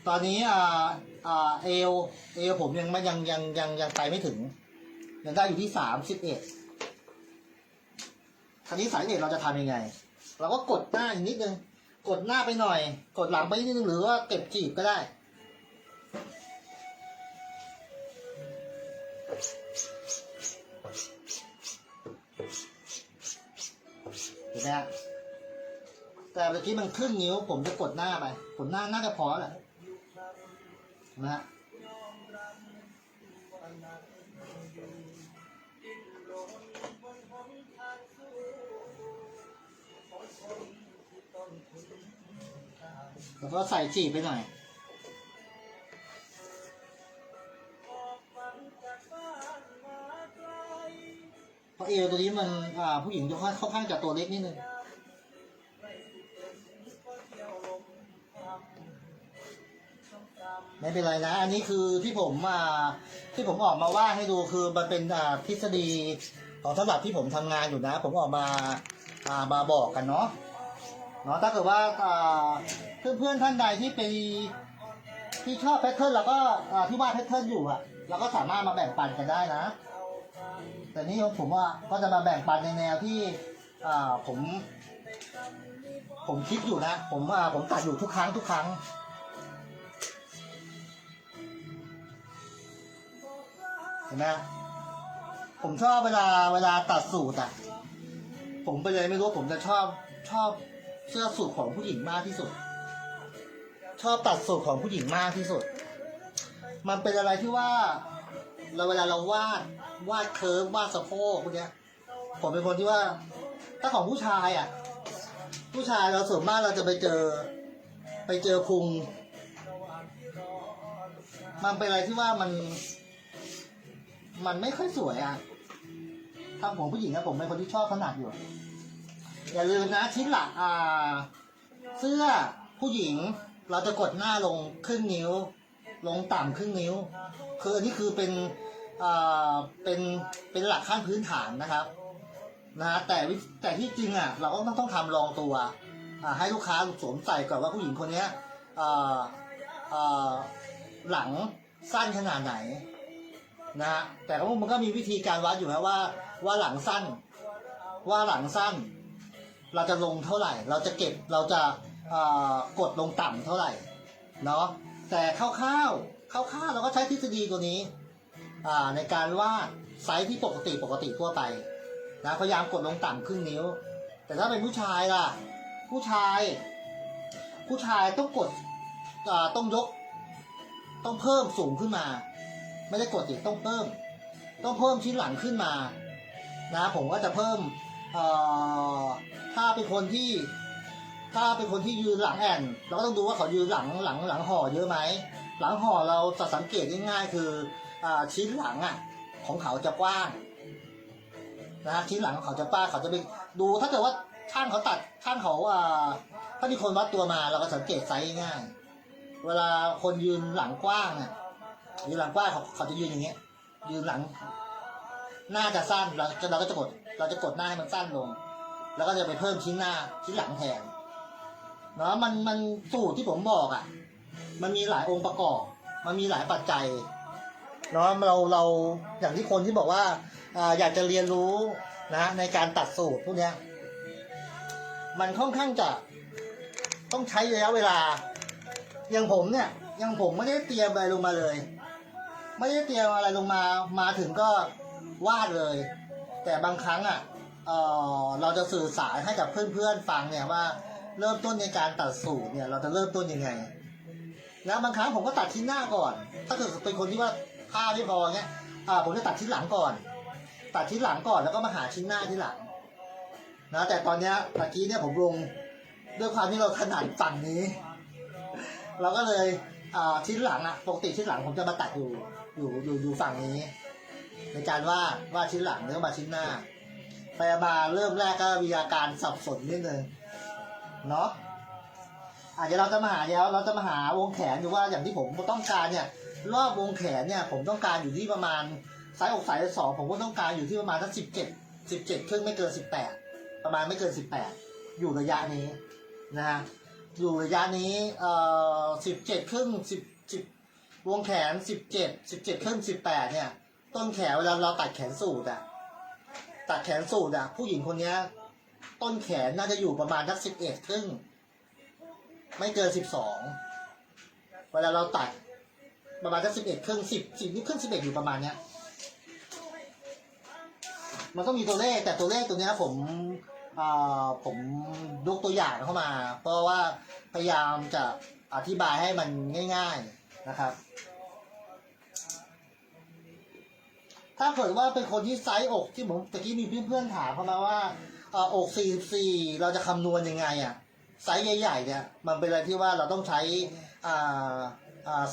ตอนนี้เอวผมยังไปไม่ถึงยังได้อยู่ที่31คราวนี้31เราจะทำยังไงเราก็กดหน้าอีกนิดนึงกดหน้าไปหน่อยกดหลังไปนิดนึงหรือว่าเก็บจีบก็ได้เห็นไหมฮะแต่เมื่อกี้มันครึ่งนิ้วผมจะกดหน้าไปกดหน้าน่าจะพอแหละนะฮะแล้วก็ใส่จีบไปหน่อยเพราะเอวตัวนี้มันผู้หญิงจะค่อนข้างจะตัวเล็กนิดนึงไม่เป็นไรนะอันนี้คือที่ผมออกมาว่าให้ดูคือมันเป็นทฤษฎีของสำหรับที่ผมทำงานอยู่นะผมออกมาบอกกันเนาะถ้าเกิดว่าเพื่อนท่านใดที่ชอบแพทเทิร์นแล้วก็ที่วาดแพทเทิร์นอยู่เราก็สามารถมาแบ่งปันกันได้นะแต่นี่ผมก็จะมาแบ่งปันในแนวที่ผมคิดอยู่นะผมตัดอยู่ทุกครั้งเห็นไหมผมชอบเวลาตัดสูตรผมไปเลยไม่รู้ผมจะชอบเสื้อสูทของผู้หญิงมากที่สุดชอบตัดสูทของผู้หญิงมากที่สุดมันเป็นอะไรที่ว่าเวลาเราวาดเคิร์ฟวาดสะโพกพวกเนี้ยผมเป็นคนที่ว่าถ้าของผู้ชายเราส่วนมากเราจะไปเจอพุงมันเป็นอะไรที่ว่ามันไม่ค่อยสวยถ้าของผู้หญิงนะผมเป็นคนที่ชอบขนาดอยู่อย่าลืมนะชิ้นหลักเสื้อผู้หญิงเราจะกดหน้าลงครึ่งนิ้วลงต่ำครึ่งนิ้วคืออันนี้คือเป็นหลักขั้นพื้นฐานนะครับ นะแต่ที่จริงอ่ะเราก็ต้องทำลองตัวให้ลูกค้าสวมใส่ก่อนว่าผู้หญิงคนเนี้ยหลังสั้นขนาดไหนนะฮะแต่ก็มันก็มีวิธีการวัดอยู่นะว่าหลังสั้นเราจะลงเท่าไหร่เราจะเก็บเราจะกดลงต่ำเท่าไหร่เนาะแต่คร่าวๆเราก็ใช้ทฤษฎีตัวนี้ในการวาดไซส์ที่ปกติทั่วไปนะพยายามกดลงต่ำครึ่งนิ้วแต่ถ้าเป็นผู้ชายล่ะผู้ชายต้องกดต้องยกต้องเพิ่มสูงขึ้นมาไม่ได้กดอีกต้องเพิ่มชิ้นหลังขึ้นมานะผมก็จะเพิ่มถ้าเป็นคนที่ยืนหลังแอนเราก็ต้องดูว่าเขายืนหลังห่อเยอะไหมหลังห่อเราจะสังเกตง่ายๆคือชิ้นหลังของเขาจะกว้างนะชิ้นหลังของเขาจะกว้างเขาจะไปดูถ้าเกิดว่าช่างเขาถ้ามีคนวัดตัวมาเราก็สังเกตไซส์ง่ายเวลาคนยืนหลังกว้างยืนหลังกว้างเขาจะยืนอย่างเงี้ยยืนหลังหน้าจะสั้นเราก็จะกดหน้าให้มันสั้นลงแล้วก็จะไปเพิ่มชิ้นหลังแทนเนาะมันสูตรที่ผมบอกมันมีหลายองค์ประกอบมันมีหลายปัจจัยเนาะเราอย่างที่คนที่บอกว่าอยากจะเรียนรู้นะในการตัดสูตรพวกเนี้ยมันค่อนข้างจะต้องใช้ระยะเวลาอย่างผมไม่ได้เตรียมอะไรลงมาเลยไม่ได้เตรียมอะไรลงมาถึงก็วาดเลยแต่บางครั้งเราจะสื่อสารให้กับเพื่อนๆฟังเนี่ยว่าเริ่มต้นในการตัดสูตรเนี่ยเราจะเริ่มต้นยังไงแล้วบางครั้งผมก็ตัดชิ้นหน้าก่อนถ้าเกิดเป็นคนที่ว่าผ้าไม่พอเงี้ยผมจะตัดชิ้นหลังก่อนแล้วก็มาหาชิ้นหน้าที่หลังนะแต่ตอนเนี้ยตะกี้เนี่ยผมลงด้วยความที่เราถนัดฝั่งนี้เราก็เลยชิ้นหลังปกติชิ้นหลังผมจะมาตัดอยู่ฝั่งนี้ในการวาดชิ้นหลังแล้วมาชิ้นหน้าไปมาเริ่มแรกก็มีอาการสับสนนิดนึงเนาะเดี๋ยวเราจะมาหาวงแขนดูว่าอย่างที่ผมต้องการเนี่ยรอบวงแขนเนี่ยผมต้องการอยู่ที่ประมาณไซส์อกไซส์2ผมก็ต้องการอยู่ที่ประมาณสัก17ครึ่งไม่เกิน18ประมาณไม่เกิน18อยู่ระยะนี้นะฮะอยู่ระยะนี้17ครึ่ง10วงแขน17ครึ่ง18เนี่ยต้นแขนเวลาเราตัดแขนสูทผู้หญิงคนนี้ต้นแขนน่าจะอยู่ประมาณสัก11ครึ่งไม่เกิน12เวลาเราตัดประมาณสัก11ครึ่ง10นี่ครึ่ง11อยู่ประมาณเนี้ยมันต้องมีตัวเลขแต่ตัวเลขตัวเนี้ยผมยกตัวอย่างเข้ามาเพราะว่าพยายามจะอธิบายให้มันง่ายๆนะครับถ้าเกิดว่าเป็นคนที่ไซส์อกที่ผมตะกี้มีเพื่อนๆถามเข้ามาว่าอก44เราจะคำนวณยังไงไซส์ใหญ่ๆเนี่ยมันเป็นอะไรที่ว่าเราต้องใช้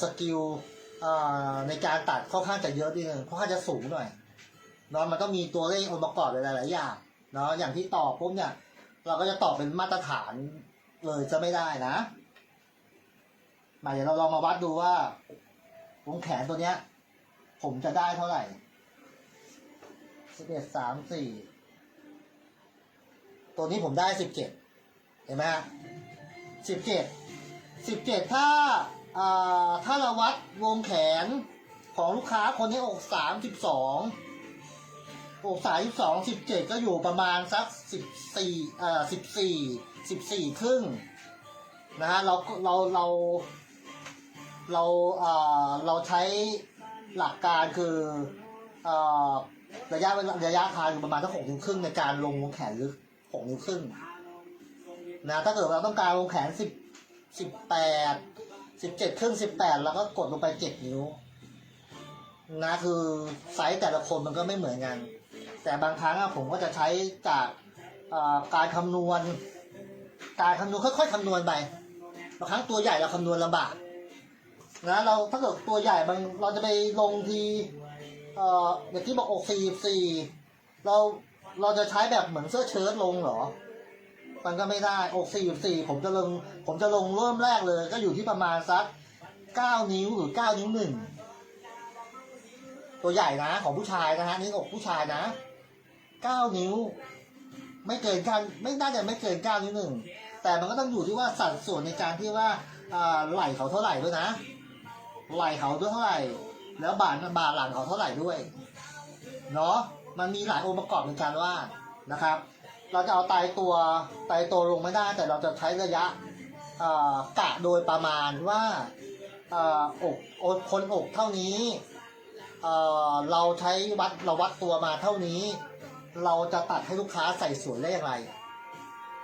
สกิลในการตัดค่อนข้างจะเยอะนิดนึงค่อนข้างจะสูงหน่อยเนาะมันต้องมีตัวเลของค์ประกอบหลายๆอย่างเนาะอย่างที่ตอบปุ๊บเนี่ยเราก็จะตอบเป็นมาตรฐานเลยจะไม่ได้นะเดี๋ยวเราลองมาวัดดูว่าวงแขนตัวเนี้ยผมจะได้เท่าไหร่11 3 4ตัวนี้ผมได้17เห็นไหมฮะ17ถ้าเราวัดวงแขนของลูกค้าคนนี้อก32อก17ก็อยู่ประมาณสัก14ครึ่งนะฮะเราใช้หลักการคือระยะทางอยู่ประมาณสัก6 นิ้วครึ่งในการลงวงแขนลึก6 นิ้วครึ่งนะถ้าเกิดเราต้องการวงแขน17ครึ่ง18แล้วก็กดลงไป7 นิ้วนะคือไซส์แต่ละคนมันก็ไม่เหมือนกันแต่บางครั้งผมก็จะใช้จากการคำนวณค่อยๆคำนวณไปบางครั้งตัวใหญ่เราคำนวณลำบากนะเราถ้าเกิดตัวใหญ่เราจะไปลงทีอย่างที่บอกอก44เราจะใช้แบบเหมือนเสื้อเชิ้ตลงเหรอมันก็ไม่ได้อก44ผมจะลงเริ่มแรกเลยก็อยู่ที่ประมาณสัก9 นิ้วหรือ9 นิ้ว 1ตัวใหญ่นะของผู้ชายนะฮะนี่อกผู้ชายนะ9 นิ้ว ไม่เกินการไม่น่าจะไม่เกิน9 นิ้ว 1แต่มันก็ต้องอยู่ที่ว่าสัดส่วนในการที่ว่าไหล่เขาเท่าไหร่ด้วยนะไหล่เขาด้วยเท่าไหร่แล้วบ่าหลังเขาเท่าไหร่ด้วยเนาะมันมีหลายองค์ประกอบในการวาดนะครับ เราจะเอาไตตัวลงไม่ได้แต่เราจะใช้ระยะกะโดยประมาณว่าอกคนอกเท่านี้เราใช้เราวัดตัวมาเท่านี้ เราจะตัดให้ลูกค้าใส่สวยได้อย่างไร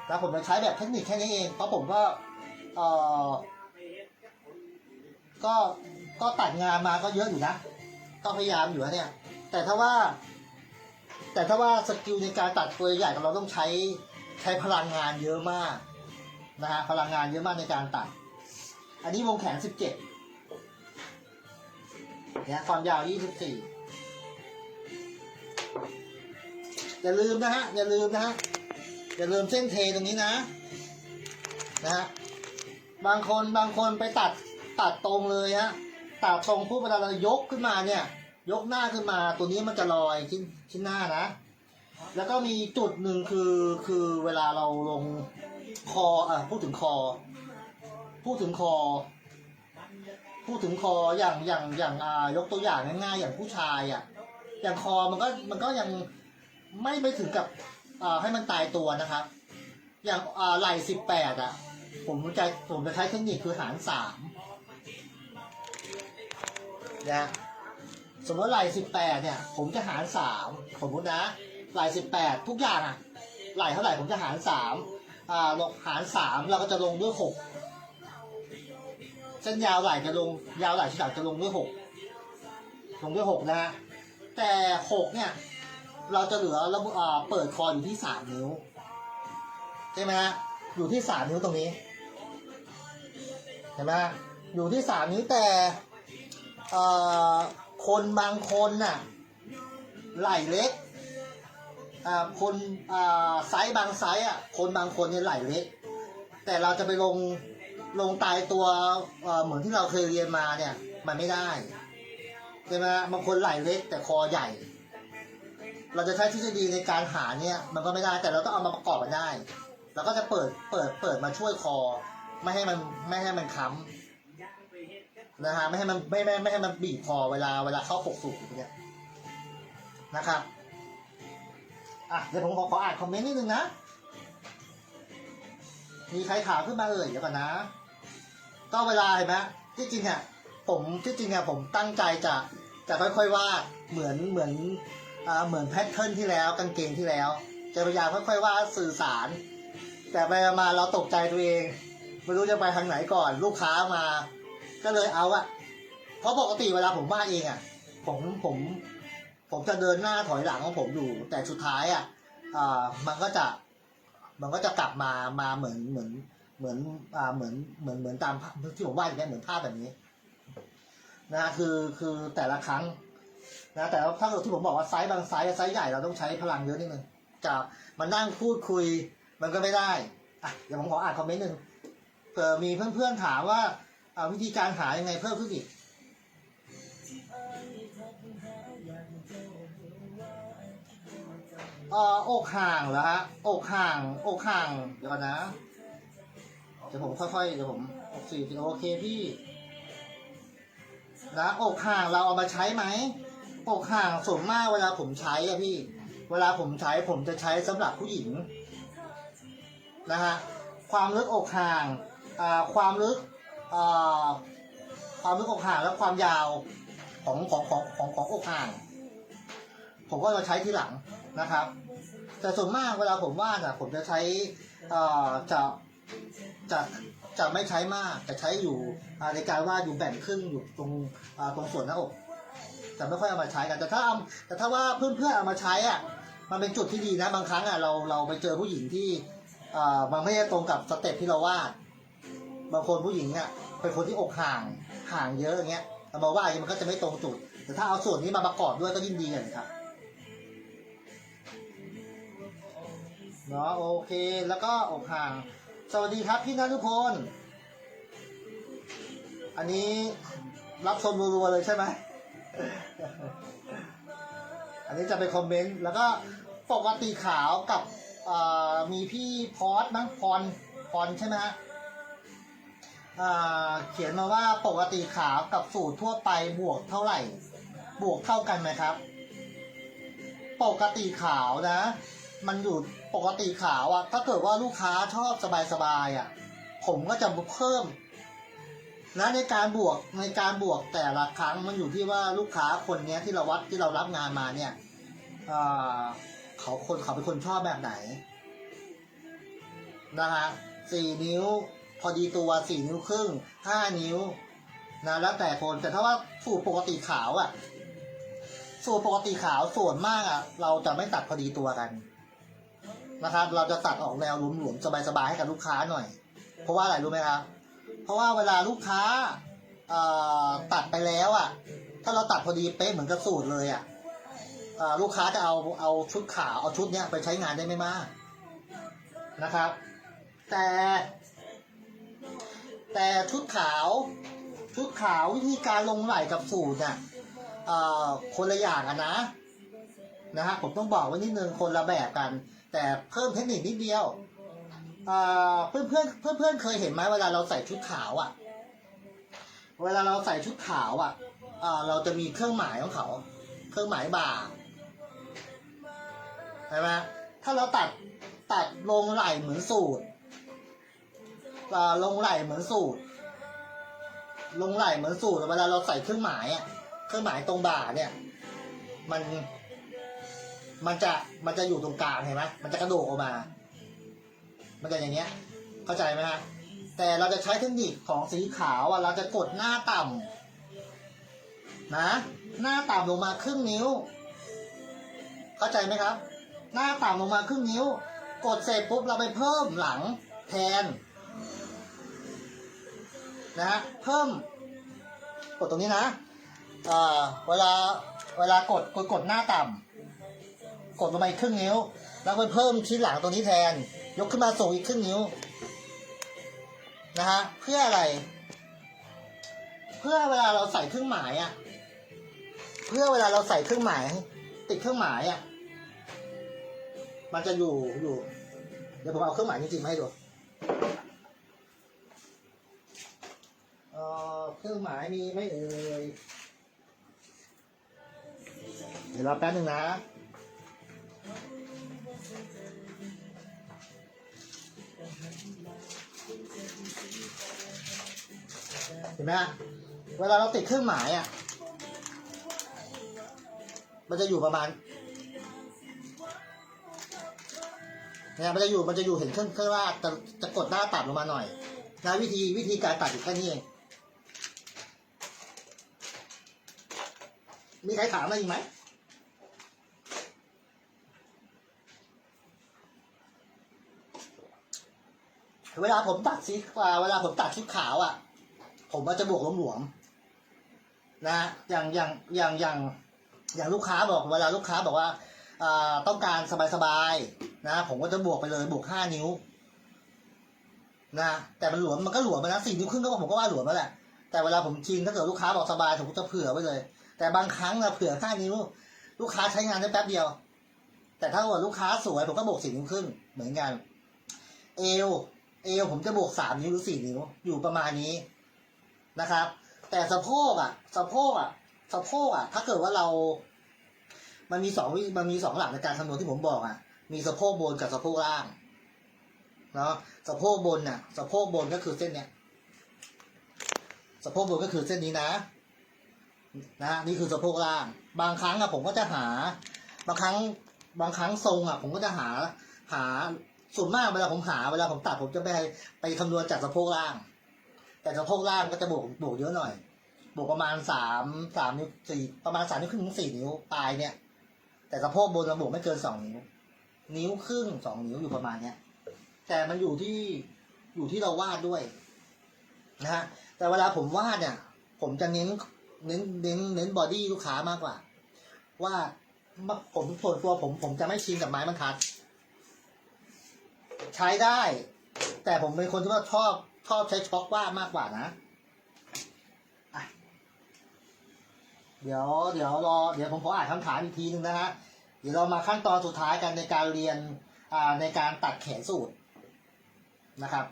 แล้วผมจะใช้แบบเทคนิคแค่นี้เองเพราะผมก็ตัดงานมาก็เยอะอยู่นะก็พยายามอยู่นะเนี่ยแต่ถ้าว่าสกิลในการตัดตัวใหญ่เราต้องใช้พลังงานเยอะมากนะฮะพลังงานเยอะมากในการตัดอันนี้วงแขน17เนี่ยความยาว24อย่าลืมเส้นเทตรงนี้นะฮะบางคนไปตัดตรงเลยฮะตัดตรงปุ๊บเวลาเรายกขึ้นมาเนี่ยยกหน้าขึ้นมาตัวนี้มันจะลอยชิ้นหน้านะแล้วก็มีจุดหนึ่งคือเวลาเราลงคอพูดถึงคออย่างยกตัวอย่างง่ายๆอย่างผู้ชายอย่างคอมันก็ยังไม่ถึงกับให้มันตายตัวนะครับอย่างไหล่18ผมจะใช้เทคนิคคือหาร3นะสมมติไหล่18เนี่ยผมจะหาร3สมมตินะไหล่18ทุกอย่างไหล่เท่าไหร่ผมจะหาร3ลงหาร3เราก็จะลงด้วย6เส้นยาวไหล่จะลงยาวไหล่ที่หลังจะลงด้วย6นะฮะแต่6เนี่ยเราจะเหลือเปิดคออยู่ที่3 นิ้วใช่ไหมฮะอยู่ที่3 นิ้วตรงนี้เห็นไหมอยู่ที่3 นิ้วแต่คนบางคนไหล่เล็กคนไซส์บางไซส์คนบางคนเนี่ยไหล่เล็กแต่เราจะไปลงตายตัวเหมือนที่เราเคยเรียนมาเนี่ยมันไม่ได้ใช่ไหมบางคนไหล่เล็กแต่คอใหญ่เราจะใช้ทฤษฎีในการหาเนี่ยมันก็ไม่ได้แต่เราต้องเอามาประกอบกันได้เราก็จะเปิดมาช่วยคอไม่ให้มันค้ำนะฮะไม่ให้มันบีบคอเวลาเข้าปกสูงเนี่ยนะครับเดี๋ยวผมขออ่านคอมเมนต์นิดนึงนะมีใครถามขึ้นมาเดี๋ยวก่อนนะก็เวลาเห็นไหมที่จริงผมตั้งใจจะค่อยๆวาดเหมือนแพทเทิร์นที่แล้วกางเกงที่แล้วจะพยายามค่อยๆวาดสื่อสารแต่ไปมาเราตกใจตัวเองไม่รู้จะไปทางไหนก่อนลูกค้ามาก็เลยเอาเพราะปกติเวลาผมวาดเองผมจะเดินหน้าถอยหลังของผมอยู่แต่สุดท้ายมันก็จะกลับมาเหมือนตามที่ผมวาดอย่างนี้เหมือนภาพแบบนี้นะคือแต่ละครั้งนะแต่ถ้าเกิดที่ผมบอกว่าไซส์บางไซส์ใหญ่เราต้องใช้พลังเยอะนิดนึงจะมานั่งพูดคุยมันก็ไม่ได้เดี๋ยวผมขออ่านคอมเมนต์นึงเผื่อมีเพื่อนๆถามว่าวิธีการหายังไงเพิ่มขึ้นอีกอกห่างเหรอฮะอกห่างเดี๋ยวก่อนนะเดี๋ยวผมค่อยๆเดี๋ยวผม64โอเคพี่นะอกห่างเราเอามาใช้ไหมอกห่างส่วนมากเวลาผมใช้พี่เวลาผมใช้ผมจะใช้สำหรับผู้หญิงนะฮะความลึกอกห่างความลึกอกห่างและความยาวของอกห่างผมก็จะใช้ที่หลังนะครับแต่ส่วนมากเวลาผมวาดผมจะใช้จะไม่ใช้มากแต่ใช้อยู่ในการวาดอยู่แบ่งครึ่งอยู่ตรงส่วนหน้าอกจะไม่ค่อยเอามาใช้กันแต่ถ้าว่าเพื่อนเอามาใช้มันเป็นจุดที่ดีนะบางครั้งเราไปเจอผู้หญิงที่มันไม่ได้ตรงกับสเต็ปที่เราวาดบางคนผู้หญิงเป็นคนที่อกห่างเยอะอย่างเงี้ยเอามาวาดมันก็จะไม่ตรงจุดแต่ถ้าเอาส่วนนี้มาประกอบด้วยก็ยิ่งดีเลยครับเนาะโอเคแล้วก็อกห่างสวัสดีครับพี่นัทุกคนอันนี้รับชมรัวๆเลยใช่ไหม อันนี้จะไปคอมเมนต์แล้วก็ปกติขาวกับ มีพี่พอสมั้งพรใช่ไหมฮะเขียนมาว่าปกติขาวกับสูตรทั่วไปบวกเท่าไหร่ บวกเท่ากันไหมครับ ปกติขาวนะ มันอยู่ปกติขาวอะถ้าเกิดว่าลูกค้าชอบสบายๆอะผมก็จะเพิ่มนะในการบวกแต่ละครั้งมันอยู่ที่ว่าลูกค้าคนเนี้ยที่เรารับงานมาเนี่ยเขาเป็นคนชอบแบบไหนนะฮะ4 นิ้วพอดีตัว4 นิ้วครึ่ง5 นิ้วนะแล้วแต่คนแต่ถ้าว่าสูตรปกติขาวอะสูตรปกติขาวส่วนมากอะเราจะไม่ตัดพอดีตัวกันนะครับเราจะตัดออกแนวหลวมๆสบายๆให้กับลูกค้าหน่อยเพราะว่าอะไรรู้ไหมครับเพราะว่าเวลาลูกค้าตัดไปแล้วอ่ะถ้าเราตัดพอดีเป๊ะเหมือนกับสูตรเลยอ่ะลูกค้าจะเอาชุดขาวเอาชุดเนี้ยไปใช้งานได้ไม่มากนะครับแต่ชุดขาววิธีการลงไหล่กับสูตรเนี่ยคนละอย่างกันนะฮะผมต้องบอกไว้นิดนึงคนละแบบกันแต่เพิ่มเทคนิคนิดเดียวเพื่อนเคยเห็นไหมเวลาเราใส่ชุดขาวอ่ะเวลาเราใส่ชุดขาวอ่ะเราจะมีเครื่องหมายของเขาเครื่องหมายบ่าใช่ไหมถ้าเราตัดลงไหล่เหมือนสูตรลงไหล่เหมือนสูตรเวลาเราใส่เครื่องหมายอ่ะเครื่องหมายตรงบ่าเนี่ยมันจะอยู่ตรงกลางเห็นไหมมันจะกระโดดออกมามันจะอย่างเงี้ยเข้าใจไหมฮะแต่เราจะใช้เทคนิคของสีขาวเราจะกดหน้าต่ำนะหน้าต่ำลงมาครึ่งนิ้วเข้าใจไหมครับหน้าต่ำลงมาครึ่งนิ้วกดเสร็จปุ๊บเราไปเพิ่มหลังแทนนะเพิ่มกดตรงนี้นะเวลากดหน้าต่ำกดลงไปครึ่งนิ้วแล้วไปเพิ่มชิ้นหลังตรงนี้แทนยกขึ้นมาสูงอีกครึ่งนิ้วนะฮะเพื่ออะไรเพื่อเวลาเราใส่เครื่องหมายอ่ะเพื่อเวลาเราใส่เครื่องหมายติดเครื่องหมายอ่ะมันจะอยู่เดี๋ยวผมเอาเครื่องหมายจริงๆมาให้ดูเครื่องหมายมีไหมเอ่ยเดี๋ยวรอแป๊บนึงนะเห็นไหมฮะเวลาเราติดเครื่องหมายอ่ะมันจะอยู่ประมาณเนี่ยมันจะอยู่เห็นเครื่องล่างจะกดหน้าตัดลงมาหน่อยนะวิธีการตัดอยู่แค่นี้เองมีใครถามอะไรอีกไหมเวลาผมตัดชุดขาวอ่ะผมจะบวกหลวมๆนะอย่างลูกค้าบอกเวลาลูกค้าบอกว่าต้องการสบายๆนะผมก็จะบวกไปเลยบวก5 นิ้วนะแต่มันหลวมมันก็หลวมไปนะ4 นิ้วครึ่งก็ผมก็ว่าหลวมแล้วแหละแต่เวลาผมชินถ้าเกิดลูกค้าบอกสบายผมก็จะเผื่อไว้เลยแต่บางครั้งเราเผื่อ5 นิ้วลูกค้าใช้งานได้แป๊บเดียวแต่ถ้าเกิดลูกค้าสวยผมก็บวก4 นิ้วครึ่งเหมือนกันเอวผมจะบวก3 นิ้วหรือ4 นิ้วอยู่ประมาณนี้นะครับแต่สะโพกอ่ะถ้าเกิดว่ามันมี2หลักในการคำนวณที่ผมบอกอ่ะมีสะโพกบนกับสะโพกล่างเนาะสะโพกบนก็คือเส้นเนี้ยสะโพกบนก็คือเส้นนี้นะนี่คือสะโพกล่างบางครั้งผมก็จะหาบางครั้งทรงผมก็จะหาส่วนมากเวลาผมตัดผมจะไปคำนวณจากสะโพกล่างแต่สะโพกล่างก็จะบวกเยอะหน่อยบวกประมาณ3 นิ้ว4ประมาณ3 นิ้วครึ่งถึง4 นิ้วปลายเนี่ยแต่สะโพกบนเราบวกไม่เกิน2 นิ้วครึ่ง2 นิ้วอยู่ประมาณเนี้ยแต่มันอยู่ที่เราวาดด้วยนะฮะแต่เวลาผมวาดเนี่ยผมจะเน้นบอดี้ลูกค้ามากกว่าว่าผมส่วนตัวผมจะไม่ชินกับไม้บรรทัดใช้ได้แต่ผมเป็นคนที่ว่าชอบใช้ช็อควาดมากกว่านะเดี๋ยวผมขออ่านคำถามอีกทีนึงนะฮะเดี๋ยวเรามาขั้นตอนสุดท้ายกันในการเรียน ในการตัดแขนสูตรนะครับ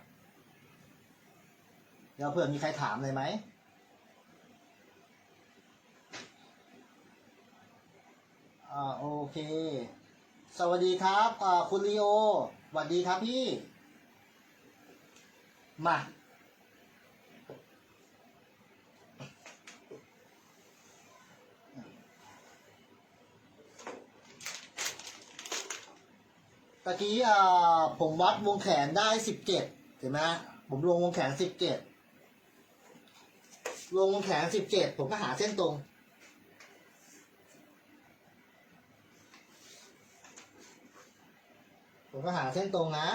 เดี๋ยวเผื่อมีใครถามเลยไหมโอเคสวัสดีครับคุณลีโอสวัสดีครับพี่มาตะกี้ผมวัดวงแขนได้17เห็นไหมผมลงวงแขน17ลงวงแขน17ผมก็หาเส้นตรงผมก็หาเส้นตรงนะ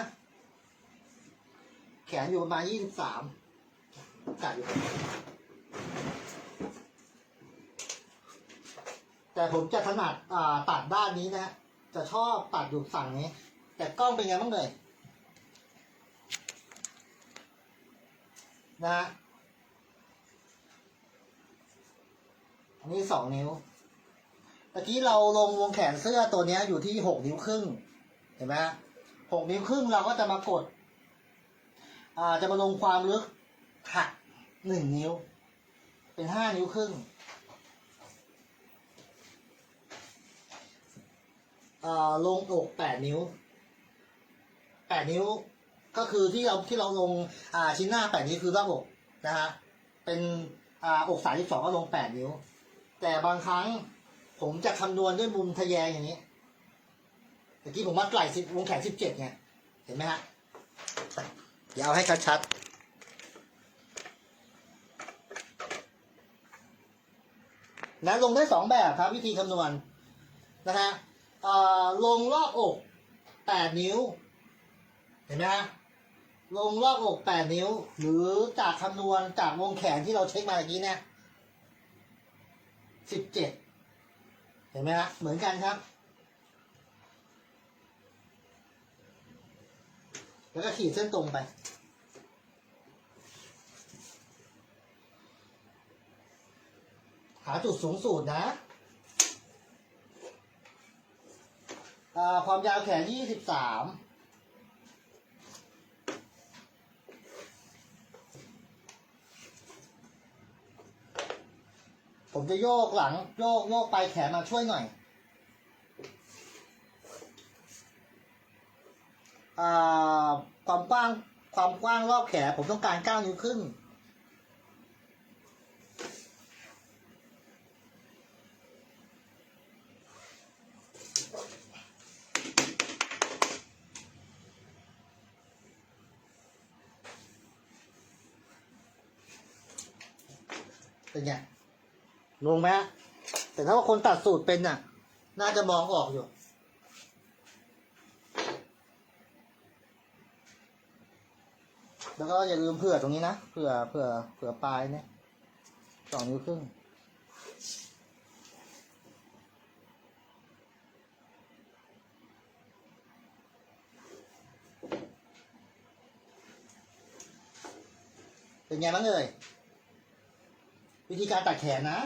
แขนอยู่ประมาณ23กัดอยู่แต่ผมจะถนัดตัดด้านนี้นะจะชอบตัดอยู่ฝั่งนี้แต่กล้องเป็นไงบ้างเลยนะอันนี้2 นิ้วตะกี้เราลงวงแขนเสื้อตัวนี้อยู่ที่6 นิ้วครึ่งเห็นไหม6 นิ้วครึ่งเราก็จะมากดจะมาลงความลึกหัก1 นิ้วเป็น5 นิ้วครึ่งลงอก8 นิ้ว8 นิ้วก็คือที่เราลงชิ้นหน้า8 นิ้วคือรอบอกนะฮะเป็นอก32ก็ลง8 นิ้วแต่บางครั้งผมจะคำนวณด้วยมุมทะแยงอย่างนี้เมื่อกี้ผมวัดไหล่วงแขน17ไงเห็นไหมฮะเดี๋ยวเอาให้ชัดๆนะลงได้2 แบบครับวิธีคำนวณนะฮะลงรอบอก8 นิ้วเห็นไหมฮะลงรอบอก8 นิ้วหรือจากคำนวณจากวงแขนที่เราเช็คมาเมื่อกี้เนี่ย17เห็นไหมฮะเหมือนกันครับแล้วก็ขีดเส้นตรงไปหาจุดสูงสุดนะความยาวแขน23ผมจะโยกหลังโยกไปแขนมาช่วยหน่อยความกว้างรอบแขนผมต้องการ9 นิ้วครึ่งเป็นไงลงไหมแต่ถ้าว่าคนตัดสูตรเป็นน่ะน่าจะมองออกอยู่แล้วก็อย่าลืมเผื่อตรงนี้นะเผื่อปลายเนี่ย2 นิ้วครึ่งเป็นไงบ้างเลยวิธีการตัดแขนนะ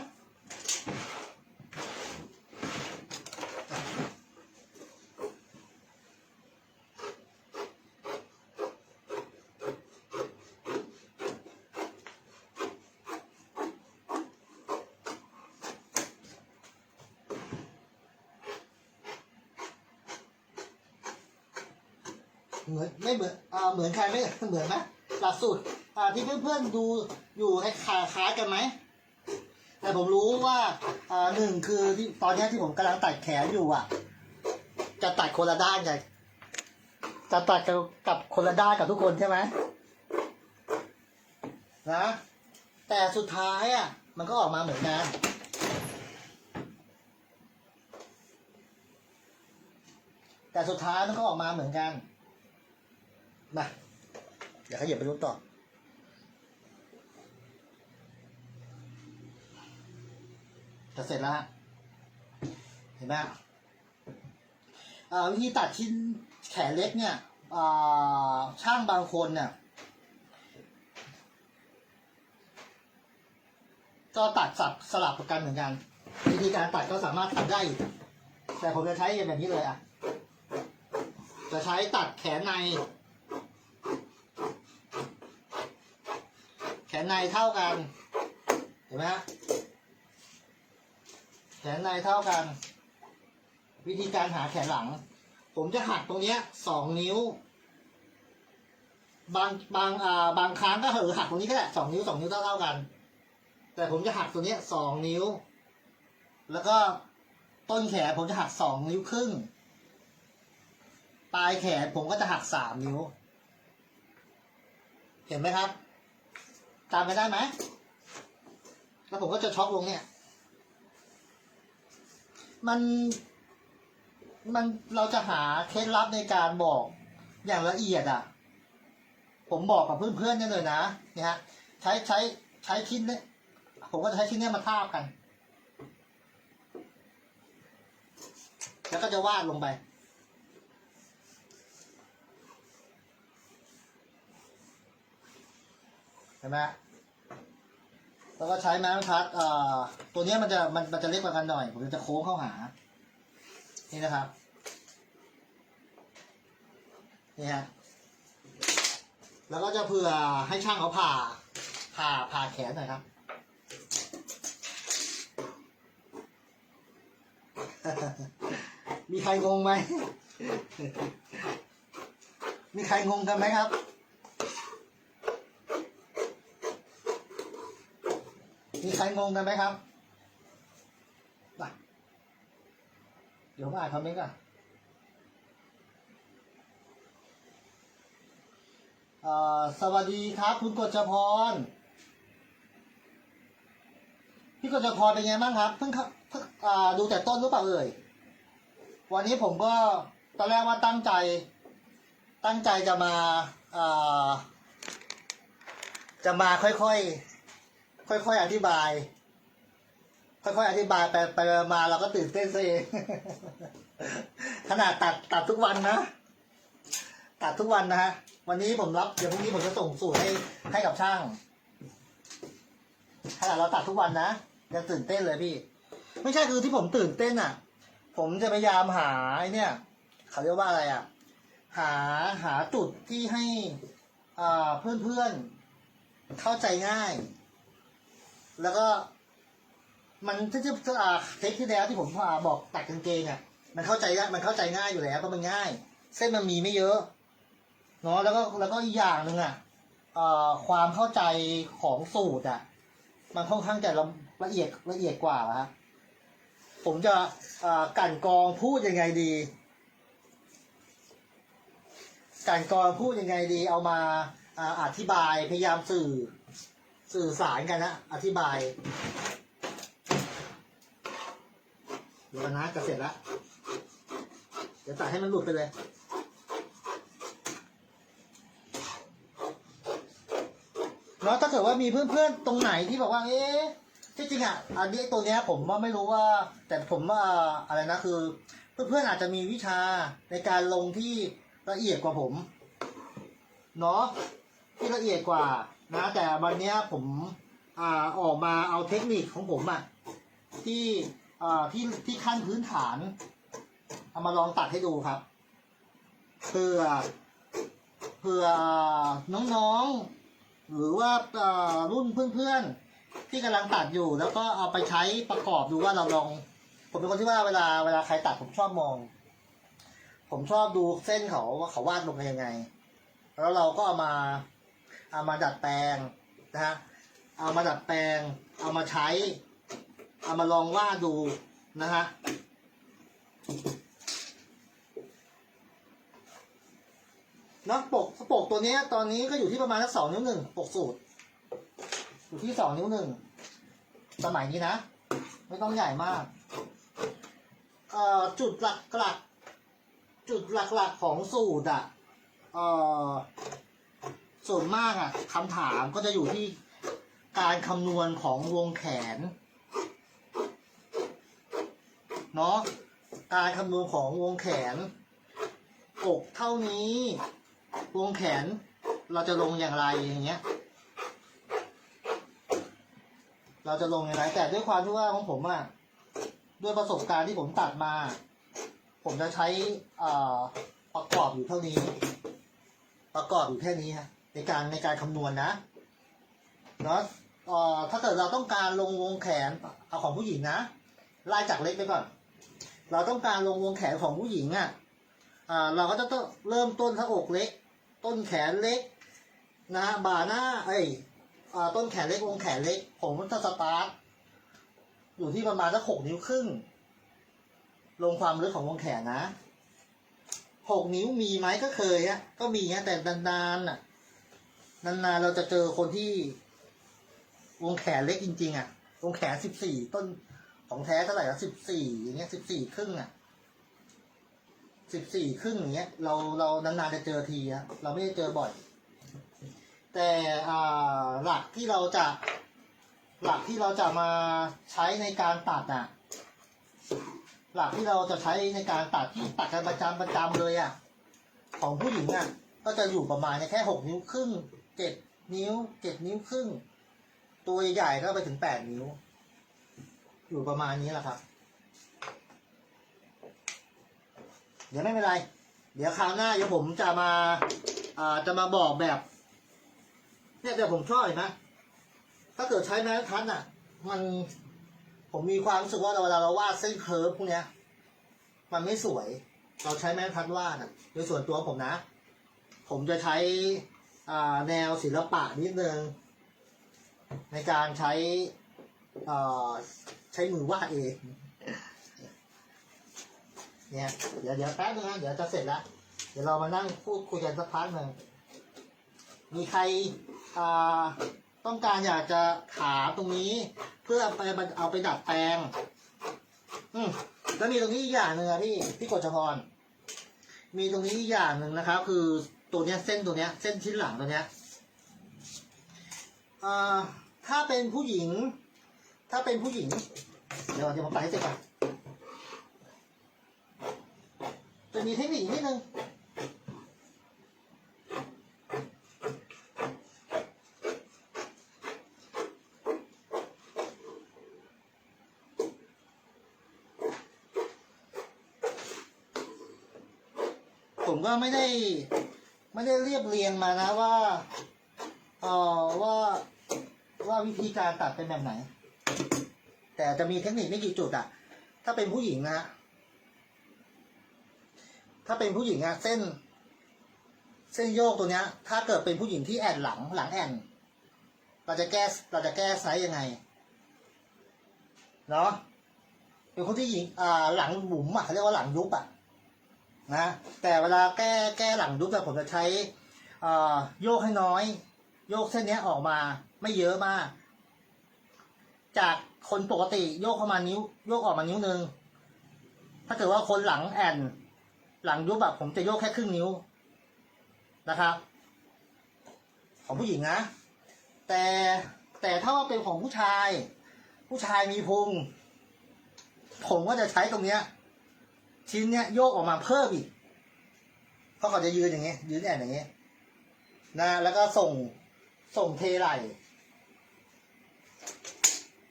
เหมือนไม่เหมือนเหมือนใครไม่เหมือนไหมหลักสูตรที่เพื่อนๆดูอยู่ให้คล้ายกันไหมแต่ผมรู้ว่า1คือที่ตอนนี้ที่ผมกำลังตัดแขนอยู่จะตัดคนละด้านกันจะตัดกับคนละด้านกับทุกคนใช่ไหมนะแต่สุดท้ายมันก็ออกมาเหมือนกันแต่สุดท้ายมันก็ออกมาเหมือนกันมาเดี๋ยวขยับไปรูปต่อจะเสร็จแล้วเห็นไหมวิธีตัดชิ้นแขนเล็กเนี่ยช่างบางคนเนี่ยก็ตัดสลับกันเหมือนกันวิธีการตัดก็สามารถทำได้แต่ผมจะใช้แบบนี้เลยจะ จะใช้ตัดแขนใน แขนในเท่ากัน เห็นไหมฮะแขนในเท่ากัน วิธีการหาแขนหลัง ผมจะหักตรงเนี้ย2 นิ้ว บางครั้งก็หักตรงนี้ก็ได้2 นิ้ว2 นิ้วเท่ากัน แต่ผมจะหักตัวเนี้ย2 นิ้ว แล้วก็ต้นแขนผมจะหัก2 นิ้วครึ่ง ปลายแขนผมก็จะหัก3 นิ้ว เห็นไหมครับ ตามไปได้ไหม แล้วผมก็จะช็อกลงเนี่ย มันเราจะหาเคล็ดลับในการบอกอย่างละเอียดอ่ะ ผมบอกกับเพื่อนๆนี่เลยนะเนี่ยฮะใช้ชิ้นนี้ผมก็จะใช้ชิ้นนี้มาทาบกัน แล้วก็จะวาดลงไป เห็นไหมแล้วก็ใช้ไม้บรรทัดตัวนี้มันจะเล็กกว่ากันหน่อย ผมจะโค้งเข้าหา นี่นะครับ นี่ฮะ แล้วก็จะเผื่อให้ช่างเขาผ่าแขนหน่อยครับ มีใครงงไหม มีใครงงกันไหมครับ มีใครงงกันไหมครับ เดี๋ยวผมอ่านคอมเมนต์ก่อนสวัสดีครับคุณกฤษพร พี่กฤษพรเป็นไงบ้างครับ เพิ่งดูแต่ต้นหรือเปล่าเอ่ย วันนี้ผมก็ตอนแรกว่าตั้งใจจะมาค่อยๆอธิบาย ไปมาเราก็ตื่นเต้นซะเอง ขนาดตัดทุกวันนะ ตัดทุกวันนะฮะ วันนี้ผมรับ เดี๋ยวพรุ่งนี้ผมจะส่งสูตรให้กับช่าง ขนาดเราตัดทุกวันนะยังตื่นเต้นเลยพี่ ไม่ใช่คือที่ผมตื่นเต้นอ่ะ ผมจะพยายามหาเนี่ยเขาเรียกว่าอะไรอ่ะ หาจุดที่ให้เพื่อนเข้าใจง่าย แล้วก็มันที่เทคที่แล้วที่ผมบอกตัดกางเกงอ่ะมันเข้าใจง่ายอยู่แล้วเพราะมันง่าย เส้นมันมีไม่เยอะเนาะแล้วก็อีกอย่างหนึ่งอ่ะความเข้าใจของสูตรอ่ะมันค่อนข้างจะละเอียดกว่าฮะผมจะกลั่นกรองพูดยังไงดีเอามาอธิบายพยายามสื่อสารกันนะอธิบายเดี๋ยวนะจะเสร็จแล้วเดี๋ยวตัดให้มันหลุดไปเลยแล้วถ้าเกิดว่ามีเพื่อนๆตรงไหนที่บอกว่าที่จริงอ่ะอันนี้ตัวเนี้ยผมว่าไม่รู้ว่าแต่ผมว่าอะไรนะคือเพื่อนๆอาจจะมีวิชาในการลงที่ละเอียดกว่าผมเนาะที่ละเอียดกว่านะแต่วันนี้ผมออกมาเอาเทคนิคของผมอ่ะที่ขั้นพื้นฐานเอามาลองตัดให้ดูครับเพื่อน้องๆหรือว่ารุ่นเพื่อนๆที่กำลังตัดอยู่แล้วก็เอาไปใช้ประกอบดูว่าเราลองผมเป็นคนที่ว่าเวลาใครตัดผมชอบมองผมชอบดูเส้นเขาว่าเขาวาดลงมายังไงแล้วเราก็เอามาดัดแปลงนะฮะเอามาดัดแปลงเอามาใช้เอามาลองวาดดูนะฮะนักปกตัวนี้ตอนนี้ก็อยู่ที่ประมาณสัก2 นิ้ว 1ปกสูตรอยู่ที่2 นิ้ว 1สมัยนี้นะไม่ต้องใหญ่มากจุดหลักของสูตรอ่ะส่วนมากอ่ะคำถามก็จะอยู่ที่การคำนวณของวงแขนเนาะการคำนวณของวงแขนอกเท่านี้วงแขนเราจะลงอย่างไรอย่างเงี้ยเราจะลงอย่างไรแต่ด้วยความที่ว่าของผมอ่ะด้วยประสบการณ์ที่ผมตัดมาผมจะใช้ ประกอบอยู่เท่านี้ ประกอบอยู่แค่นี้ฮะในการคำนวณนะเนาะถ้าเกิดเราต้องการลงวงแขนเอาของผู้หญิงนะไล่จากเล็กไปก่อนเราต้องการลงวงแขนของผู้หญิงอ่ะเราก็จะต้องเริ่มต้นที่อกเล็ก ต้นแขนเล็กนะบ่าหน้าต้นแขนเล็กวงแขนเล็กผมจะสตาร์ทอยู่ที่ประมาณสัก6 นิ้วครึ่งลงความลึกของวงแขนนะ6 นิ้วมีไหมก็เคยฮะก็มีฮะแต่นานๆน่ะนานๆเราจะเจอคนที่วงแขนเล็กจริงๆอ่ะวงแขน14ต้นของแท้เท่าไหร่ละ14อย่างเงี้ย14ครึ่งอ่ะ14ครึ่งอย่างเงี้ยเรานานๆจะเจอทีอะเราไม่ได้เจอบ่อยแต่หลักที่เราจะมาใช้ในการตัดอ่ะหลักที่เราจะใช้ในการตัดที่ตัดกันประจำเลยอ่ะของผู้หญิงอ่ะก็จะอยู่ประมาณแค่6 นิ้วครึ่ง7 นิ้ว7 นิ้วครึ่งตัวใหญ่ก็ไปถึง8 นิ้วอยู่ประมาณนี้แหละครับเดี๋ยวไม่เป็นไรเดี๋ยวคราวหน้าเดี๋ยวผมจะมาบอกแบบเนี่ยเดี๋ยวผมชอบเห็นไหมถ้าเกิดใช้ไม้บรรทัดอ่ะผมมีความรู้สึกว่าเวลาเราวาดเส้นเคิร์ฟพวกเนี้ยมันไม่สวยเราใช้ไม้บรรทัดวาดโดยส่วนตัวผมนะผมจะใช้แนวศิลปะนิดนึงในการใช้มือวาดเองเนี่ยเดี๋ยวแป๊บนึงนะเดี๋ยวจะเสร็จแล้วเดี๋ยวเรามานั่งพูดคุยกันสักพักหนึ่งมีใครต้องการอยากจะถามตรงนี้เพื่อเอาไปดัดแปลงแล้วมีตรงนี้อีกอย่างหนึ่งอะพี่กฤษพรมีตรงนี้อีกอย่างหนึ่งนะครับคือตัวเนี้ยเส้นตัวเนี้ยเส้นชิ้นหลังตัวเนี้ยถ้าเป็นผู้หญิงเดี๋ยวผมไปให้เสร็จก่อนจะมีเทคนิคนิดนึงผมก็ไม่ได้เรียบเรียงมานะว่าวิธีการตัดเป็นแบบไหนแต่จะมีเทคนิคไม่กี่จุดอะถ้าเป็นผู้หญิงนะถ้าเป็นผู้หญิงอะเส้นโยกตัวเนี้ยถ้าเกิดเป็นผู้หญิงที่แอนหลังแอนเราจะแก้ไซส์ยังไงเนาะเป็นคนที่หญิงหลังบุ๋มอะเขาเรียกว่าหลังยุบอะนะแต่เวลาแก้หลังยุบผมจะใช้โยกให้น้อยโยกเส้นนี้ออกมาไม่เยอะมากจากคนปกติโยกเข้ามาโยกออกมานิ้วนึงถ้าเกิดว่าคนหลังแอนหลังยุบผมจะโยกแค่ครึ่งนิ้วนะครับของผู้หญิงนะแต่ถ้าว่าเป็นของผู้ชายมีพุงผมก็จะใช้ตรงเนี้ยชิ้นเนี้ยโยกออกมาเพิ่มอีกเพราะเขาจะยืนอย่างเงี้ยยืนแอนอย่างเงี้ยนะแล้วก็ส่งเทไหล่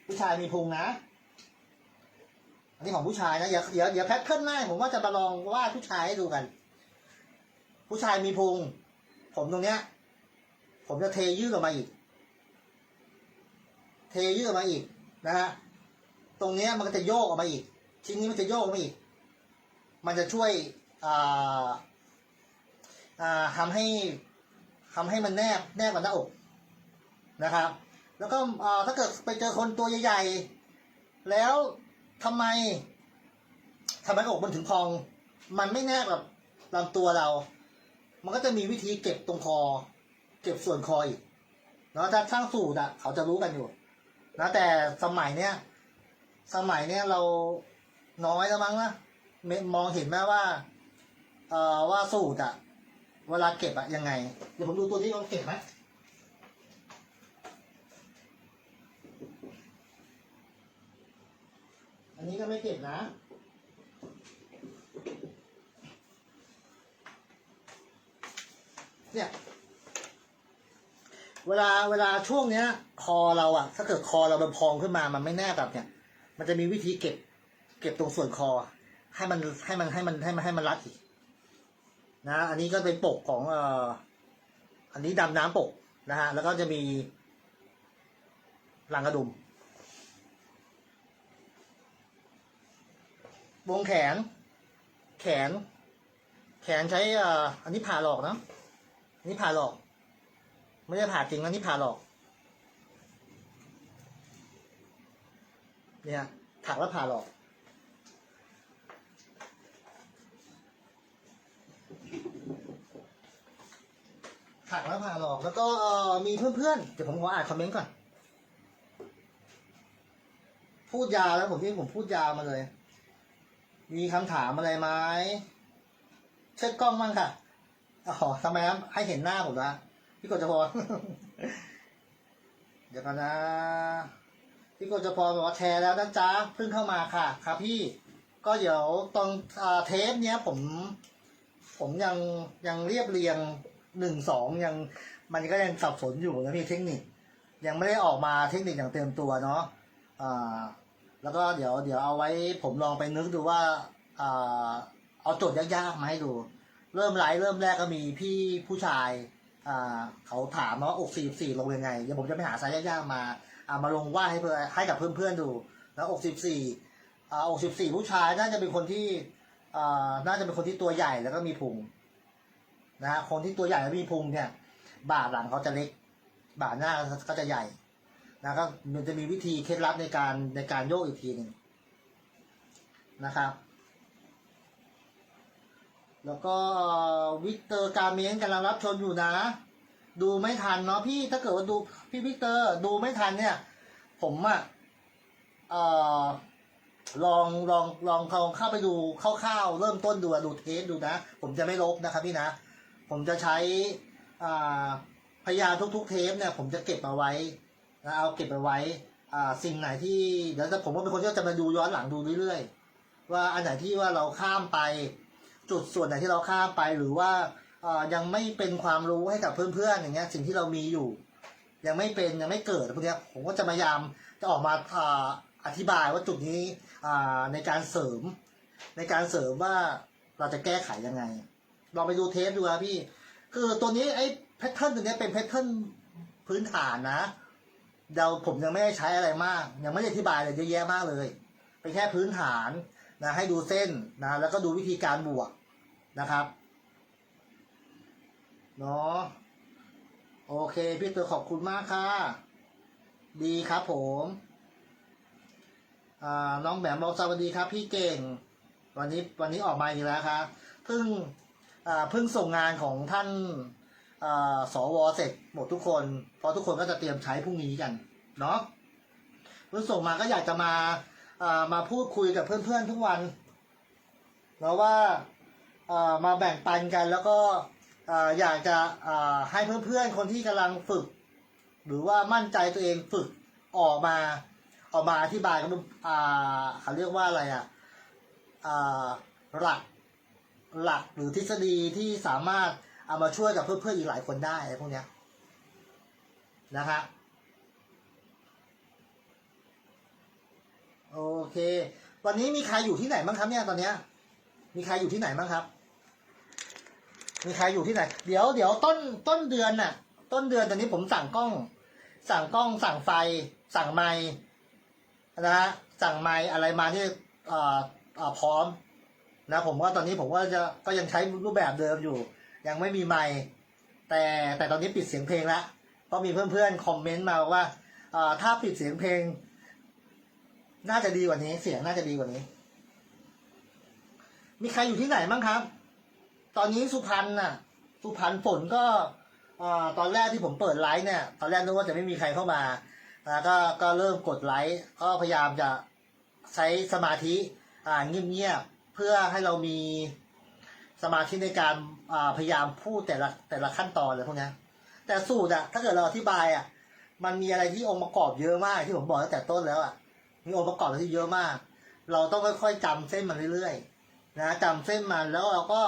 ผู้ชายมีพุงนะอันนี้ของผู้ชายนะอย่าแพทเทิร์นหน้าผมว่าจะมาลองวาดผู้ชายให้ดูกันผู้ชายมีพุงผมตรงเนี้ยผมจะเทยืดออกมาอีกนะฮะตรงเนี้ยมันก็จะโยกออกมาอีกชิ้นนี้มันจะโยกออกมาอีกมันจะช่วยทำให้มันแนบกับหน้าอกนะครับแล้วก็ถ้าเกิดไปเจอคนตัวใหญ่ๆแล้วทำไมอกมันถึงพองมันไม่แนบกับลำตัวเรามันก็จะมีวิธีเก็บตรงคอเก็บส่วนคออีกเนาะถ้าช่างสูตรเขาจะรู้กันอยู่นะแต่สมัยเนี้ยเราน้อยแล้วมั้งนะมองเห็นไหมว่าสูตรเวลาเก็บยังไงเดี๋ยวผมดูตัวที่เขาเก็บไหมอันนี้ก็ไม่เก็บนะเนี่ยเวลาช่วงเนี้ยคอเราถ้าเกิดคอเรามันพองขึ้นมามันไม่แน่แบบเนี่ยมันจะมีวิธีเก็บตรงส่วนคอให้มันรัดอีก นะอันนี้ก็เป็นปกของอันนี้ดำน้ำปกนะฮะแล้วก็จะมีลังกระดุมวงแขนแขนใช้อันนี้ผ่าหลอกนะอันนี้ผ่าหลอกไม่ได้ผ่าจริงนะนี่ผ่าหลอกเนี่ยถักแล้วผ่าหลอกถักแล้วผ่าหลอกแล้วก็มีเพื่อนๆเดี๋ยวผมขออ่านคอมเมนต์ก่อนพูดยาวแล้วผมพูดยาวมาเลยมีคำถามอะไรไหมเช็ดกล้องบ้างค่ะอ๋อทำไมครับให้เห็นหน้าผมละพี่กฤษพร เดี๋ยวกันนะพี่กฤษพรบอกว่าแชร์แล้วนะจ๊ะเพิ่งเข้ามาค่ะครับพี่ก็เดี๋ยวตอนเทปเนี้ยผมยังเรียบเรียง1-2ยังมันก็ยังสับสนอยู่นะพี่เทคนิคยังไม่ได้ออกมาเทคนิคอย่างเต็มตัวเนาะแล้วก็เดี๋ยวเอาไว้ผมลองไปนึกดูว่าเอาโจทย์ยากๆมาให้ดูเริ่มแรกก็มีพี่ผู้ชายเขาถามว่าอก44ลงยังไงเดี๋ยวผมจะไปหาไซส์ยากๆมาลงว่าให้กับเพื่อนๆดูแล้วอก44ผู้ชายน่าจะเป็นคนที่ตัวใหญ่แล้วก็มีพุงนะฮะคนที่ตัวใหญ่แล้วมีพุงเนี่ยบ่าหลังเขาจะเล็กบ่าหน้าก็จะใหญ่นะก็มันจะมีวิธีเคล็ดลับในการโยกอีกทีหนึ่งนะครับแล้วก็วิกเตอร์การเมนกำลังรับชมอยู่นะดูไม่ทันเนาะพี่ถ้าเกิดว่าดูพี่วิกเตอร์ดูไม่ทันเนี่ยผมลองเข้าไปดูคร่าวๆเริ่มต้นดูเทสดูนะผมจะไม่ลบนะครับพี่นะผมจะใช้พยายทุกๆเทปเนี่ยผมจะเก็บเอาไว้นะเอาเก็บเอาไว้สิ่งไหนที่เดี๋ยวผมก็เป็นคนที่จะมาดูย้อนหลังดูเรื่อยๆว่าอันไหนที่ว่าเราข้ามไปจุดส่วนไหนที่เราข้ามไปหรือว่ายังไม่เป็นความรู้ให้กับเพื่อนๆอย่างเงี้ยสิ่งที่เรามีอยู่ยังไม่เกิดพวกเนี้ยผมก็จะพยายามจะออกมาอธิบายว่าจุดนี้ในการเสริมว่าเราจะแก้ไขยังไงลองไปดูเทปดูครับพี่คือตัวนี้ไอ้แพทเทิร์นตัวนี้เป็นแพทเทิร์นพื้นฐานนะผมยังไม่ได้ใช้อะไรมากยังไม่ได้อธิบายอะไรเยอะแยะมากเลยเป็นแค่พื้นฐานนะให้ดูเส้นนะแล้วก็ดูวิธีการบวกนะครับเนาะโอเคพี่เตอร์ขอบคุณมากค่ะดีครับผมน้องแหม่มบอกสวัสดีครับพี่เก่งวันนี้ออกมาอีกแล้วครับเพิ่งส่งงานของท่านสวเสร็จหมดทุกคนเพราะทุกคนก็จะเตรียมใช้พรุ่งนี้กันเนาะเพิ่งส่งมาก็อยากจะมาพูดคุยกับเพื่อนๆทุกวันแล้วว่ามาแบ่งปันกันแล้วก็อยากจะให้เพื่อนๆคนที่กำลังฝึกหรือว่ามั่นใจตัวเองฝึกออกมาอธิบายกันเขาเรียกว่าอะไรหลักหรือทฤษฎีที่สามารถเอามาช่วยกับเพื่อนๆอีกหลายคนได้พวกเนี้ยนะฮะโอเควันนี้มีใครอยู่ที่ไหนบ้างครับเนี่ยตอนเนี้ยมีใครอยู่ที่ไหนบ้างครับมีใครอยู่ที่ไหนเดี๋ยวต้นเดือนตอนนี้ผมสั่งกล้องสั่งไฟสั่งไมค์นะฮะสั่งไมค์อะไรมาที่พร้อมนะผมว่าตอนนี้ผมก็ยังใช้รูปแบบเดิมอยู่ยังไม่มีไมค์แต่ตอนนี้ปิดเสียงเพลงแล้วเพราะมีเพื่อนๆคอมเมนต์มาว่าถ้าปิดเสียงเพลงน่าจะดีกว่านี้เสียงน่าจะดีกว่านี้มีใครอยู่ที่ไหนบ้างครับตอนนี้สุพรรณฝนก็ตอนแรกที่ผมเปิดไลฟ์เนี่ยตอนแรกนึกว่าจะไม่มีใครเข้ามาก็เริ่มกดไลฟ์ก็พยายามจะใช้สมาธิเงียบๆเพื่อให้เรามีสมาธิในการพยายามพูดแต่ละขั้นตอนเลยพวกนี้แต่สูตรถ้าเกิดเราอธิบายมันมีอะไรที่องค์ประกอบเยอะมากที่ผมบอกตั้งแต่ต้นแล้วมีองค์ประกอบที่เยอะมากเราต้องค่อยๆจำเส้นมันเรื่อยๆนะจำเส้นมันแล้วเราก็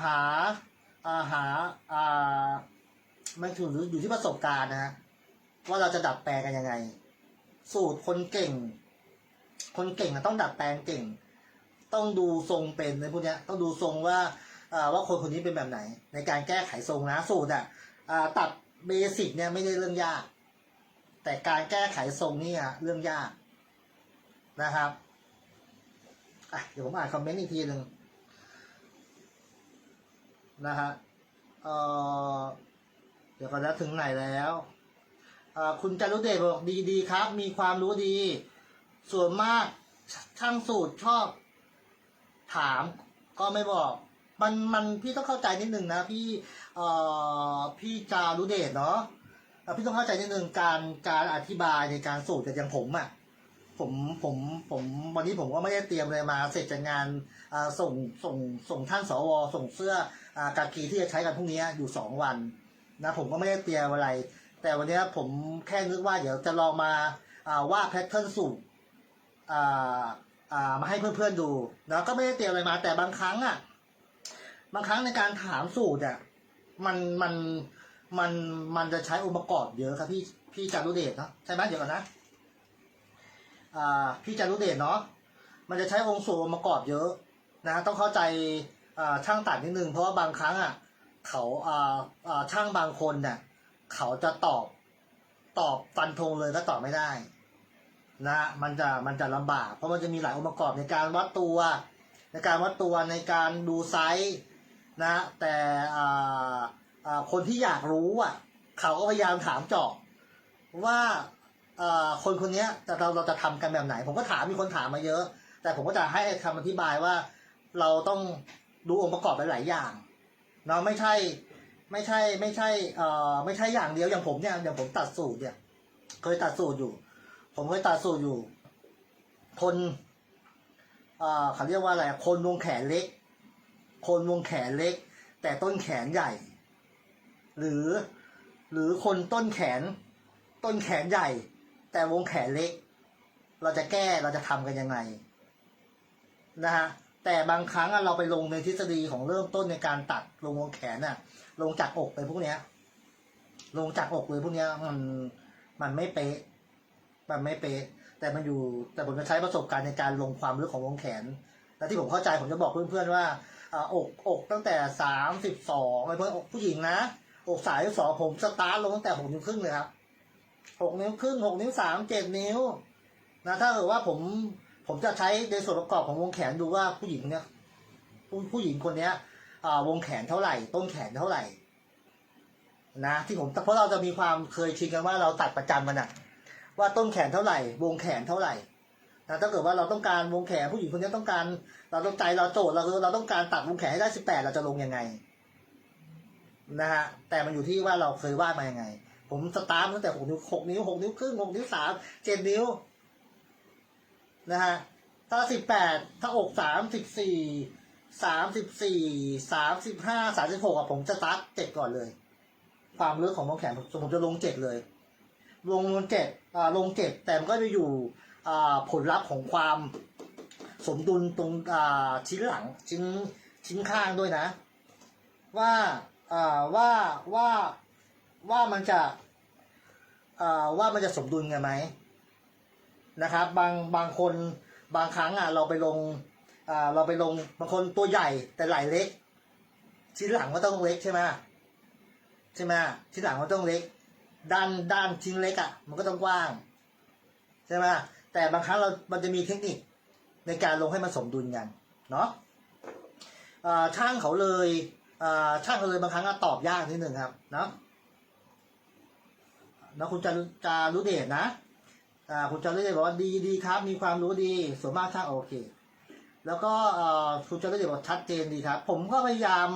หามันอยู่ที่ประสบการณ์นะว่าเราจะดัดแปลงกันยังไงสูตรคนเก่งต้องดัดแปลงเก่งต้องดูทรงเป็นในพวกนี้ต้องดูทรงว่า ว่าคนคนนี้เป็นแบบไหน ในการแก้ไขทรงนะสูตรตัดเบสิกเนี่ยไม่ได้เรื่องยาก แต่การแก้ไขทรงนี่เรื่องยากนะครับเดี๋ยวผมอ่านคอมเมนต์อีกทีหนึ่งนะฮะเดี๋ยวก่อนนะถึงไหนแล้วคุณจารุเดชบอกดีครับ มีความรู้ดี ส่วนมากช่างสูตรชอบถามก็ไม่บอกมันพี่ต้องเข้าใจนิดนึงนะพี่จารุเดชเนาะพี่ต้องเข้าใจนิดนึงการอธิบายในการสูตรแต่อย่างผมผมวันนี้ผมก็ไม่ได้เตรียมอะไรมาเสร็จจากงานส่งท่านสวส่งเสื้อกากีที่จะใช้กันพรุ่งนี้อยู่2 วันนะผมก็ไม่ได้เตรียมอะไรแต่วันนี้ผมแค่นึกว่าเดี๋ยวจะลองมาวาดแพทเทิร์นสูตรมาให้เพื่อนๆดูนะก็ไม่ได้เตรียมอะไรมาแต่บางครั้งในการถามสูตรมันจะใช้องค์ประกอบเยอะครับพี่จารุเดชเนาะใช่ไหมเดี๋ยวก่อนนะพี่จารุเดชเนาะมันจะใช้องค์ประกอบเยอะนะต้องเข้าใจช่างตัดนิดนึงเพราะว่าบางครั้งเขาช่างบางคนเนี่ยเขาจะตอบฟันธงเลยก็ตอบไม่ได้นะมันจะลำบากเพราะมันจะมีหลายองค์ประกอบในการวัดตัวในการดูไซส์นะแต่คนที่อยากรู้เขาก็พยายามถามเจาะว่าคนนี้เราจะทำกันแบบไหนผมก็ถามมีคนถามมาเยอะแต่ผมก็จะให้คำอธิบายว่าเราต้องดูองค์ประกอบหลายๆอย่างเนาะไม่ใช่อย่างเดียวอย่างผมเนี่ยอย่างผมตัดสูตรเนี่ยเคยตัดสูตรอยู่คนเขาเรียกว่าอะไรคนวงแขนเล็กแต่ต้นแขนใหญ่หรือคนต้นแขนใหญ่แต่วงแขนเล็กเราจะทำกันยังไงนะฮะแต่บางครั้งเราไปลงในทฤษฎีของเริ่มต้นในการตัดลงวงแขนลงจากอกไปพวกเนี้ยลงจากอกเลยพวกเนี้ยมันไม่เป๊ะแต่ผมจะใช้ประสบการณ์ในการลงความลึกของวงแขนและที่ผมเข้าใจผมจะบอกเพื่อนๆว่าอกตั้งแต่32เลยเพื่อนอกผู้หญิงนะอก32ผมสตาร์ทลงตั้งแต่6 นิ้วครึ่งเลยครับ6 นิ้วครึ่ง6 นิ้ว3 7 นิ้วนะถ้าเกิดว่าผมจะใช้ในส่วนประกอบของวงแขนดูว่าผู้หญิงคนเนี้ยวงแขนเท่าไหร่ต้นแขนเท่าไหร่นะที่เพราะเราจะมีความเคยชินกันว่าเราตัดประจำมันว่าต้นแขนเท่าไหร่วงแขนเท่าไหร่นะถ้าเกิดว่าเราต้องการวงแขนผู้หญิงคนนี้ต้องการเราต้องใจเราโจทย์เราต้องการตัดวงแขนให้ได้18เราจะลงยังไงนะฮะแต่มันอยู่ที่ว่าเราเคยวาดมายังไงผมสตาร์ทตั้งแต่6 นิ้ว6 นิ้ว6 นิ้วครึ่ง6 นิ้ว3 7 นิ้วนะฮะถ้า18ถ้าอก35 ผมจะสตาร์ท7ก่อนเลยความลึกของวงแขนผมจะลง7เลยลง7แต่มันก็จะอยู่ผลลัพธ์ของความสมดุลตรงชิ้นหลังชิ้นข้างด้วยนะว่ามันจะสมดุลกันไหมนะครับบางคนบางครั้งเราไปลงบางคนตัวใหญ่แต่ไหล่เล็กชิ้นหลังก็ต้องเล็กใช่ไหมชิ้นหลังก็ต้องเล็กด้านชิ้นเล็กมันก็ต้องกว้างใช่ไหมแต่บางครั้งมันจะมีเทคนิคในการลงให้มันสมดุลกันเนาะช่างเขาเลยบางครั้งตอบยากนิดนึงครับเนาะคุณจารุเดชนะคุณจารุเดชบอกว่าดีครับมีความรู้ดีส่วนมากช่างโอเคแล้วก็คุณจารุเดชบอกชัดเจนดีครับผมก็พยายาม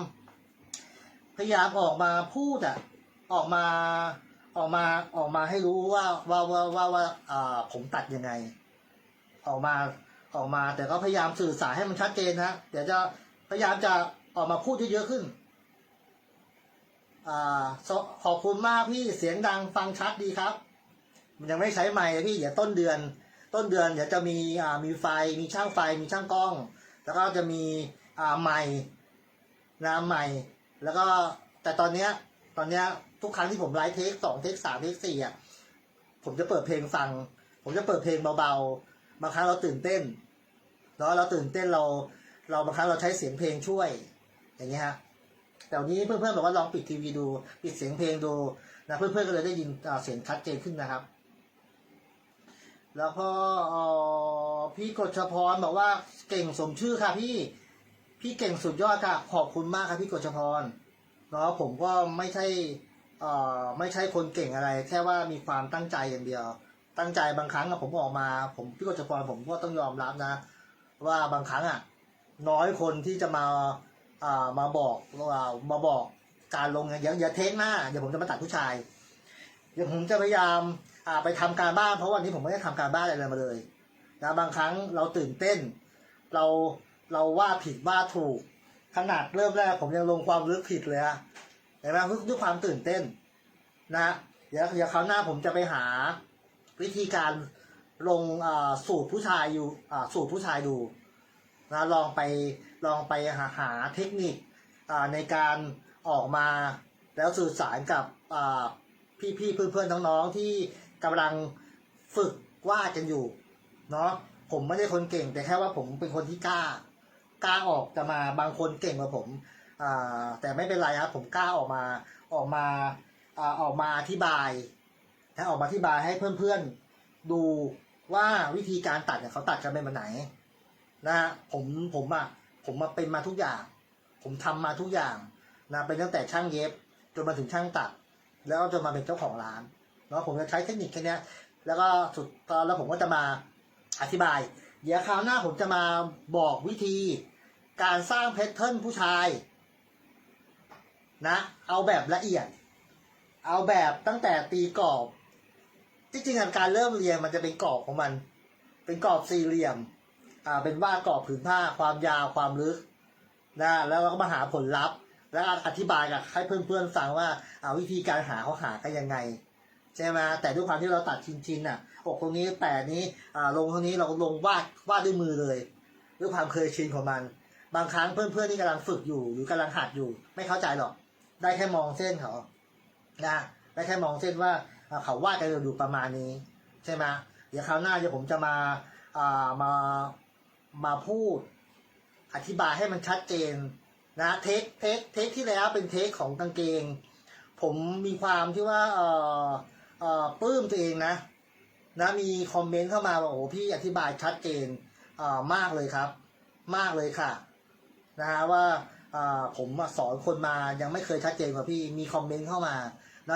ออกมาพูดออกมาให้รู้ว่าผมตัดยังไงออกมาแต่ก็พยายามสื่อสารให้มันชัดเจนนะเดี๋ยวจะพยายามจะออกมาพูดเยอะขึ้นขอบคุณมากพี่เสียงดังฟังชัดดีครับมันยังไม่ใช้ไมค์พี่เดี๋ยวต้นเดือนเดี๋ยวจะมีไฟมีช่างไฟมีช่างกล้องแล้วก็จะมีไมค์ไมค์แล้วก็แต่ตอนเนี้ยทุกครั้งที่ผมไลฟ์เทค2เทค3เทค4ผมจะเปิดเพลงฟังผมจะเปิดเพลงเบาๆบางครั้งเราตื่นเต้นเนาะเราบางครั้งเราใช้เสียงเพลงช่วย อย่างนี้ฮะแต่วันนี้เพื่อนๆบอกว่าลองปิดทีวีดูปิดเสียงเพลงดูนะเพื่อนๆก็เลยได้ยินเสียงชัดเจนขึ้นนะครับแล้วก็พี่กฤษพรบอกว่าเก่งสมชื่อค่ะพี่เก่งสุดยอดค่ะขอบคุณมากครับพี่กฤษพรเนาะผมก็ไม่ใช่คนเก่งอะไรแค่ว่ามีความตั้งใจอย่างเดียวตั้งใจบางครั้งผมออกมาพี่กฤษพรผมก็ต้องยอมรับนะว่าบางครั้งน้อยคนที่จะมาบอกการลงอย่าเทคหน้าเดี๋ยวผมจะมาตัดผู้ชายเดี๋ยวผมจะพยายามไปทำการบ้านเพราะวันนี้ผมไม่ได้ทำการบ้านอะไรมาเลยนะบางครั้งเราตื่นเต้นเราว่าผิดว่าถูกขนาดเริ่มแรกผมยังลงความลึกผิดเลยอะเห็นไหมด้วยความตื่นเต้นนะเดี๋ยวคราวหน้าผมจะไปหาวิธีการลงสูตรผู้ชายอยู่สูตรผู้ชายดูนะลองไปหาเทคนิคในการออกมาแล้วสื่อสารกับพี่เพื่อนๆน้องๆที่กำลังฝึกวาดกันอยู่เนาะผมไม่ได้คนเก่งแต่แค่ว่าผมเป็นคนที่กล้าออกจะมาบางคนเก่งกว่าผมแต่ไม่เป็นไรครับผมกล้าออกมาอธิบายออกมาอธิบายให้เพื่อนๆดูว่าวิธีการตัดเนี่ยเขาตัดกันเป็นแบบไหนนะฮะผมมาเป็นมาทุกอย่างผมทำมาทุกอย่างนะเป็นตั้งแต่ช่างเย็บจนมาถึงช่างตัดแล้วจนมาเป็นเจ้าของร้านเนาะผมจะใช้เทคนิคแค่นี้แล้วก็สุดตอนแล้วผมก็จะมาอธิบายเดี๋ยวคราวหน้าผมจะมาบอกวิธีการสร้างแพทเทิร์นผู้ชายนะเอาแบบละเอียดเอาแบบตั้งแต่ตีกรอบที่จริงการเริ่มเรียนมันจะเป็นกรอบของมันเป็นกรอบสี่เหลี่ยมเป็นวาดกรอบผืนผ้าความยาวความลึกนะแล้วเราก็มาหาผลลัพธ์แล้วอธิบายกับให้เพื่อนๆฟังว่าวิธีการหาเขาหากันยังไงใช่ไหมแต่ด้วยความที่เราตัดชิ้นอกตรงนี้แต่นี้ลงตรงนี้เราลงวาดด้วยมือเลยด้วยความเคยชินของมันบางครั้งเพื่อนๆที่กำลังฝึกอยู่หรือกำลังหัดอยู่ไม่เข้าใจหรอกได้แค่มองเส้นเขานะได้แค่มองเส้นว่าเขาวาดกันอยู่ประมาณนี้ใช่ไหมเดี๋ยวคราวหน้าผมจะมาพูดอธิบายให้มันชัดเจนนะเทคที่แล้วเป็นเทคของกางเกงผมมีความที่ว่าปลื้มตัวเองนะมีคอมเมนต์เข้ามาว่าโอ้พี่อธิบายชัดเจนมากเลยครับมากเลยค่ะนะฮะว่าผมสอนคนมายังไม่เคยชัดเจนกว่าพี่มีคอมเมนต์เข้ามา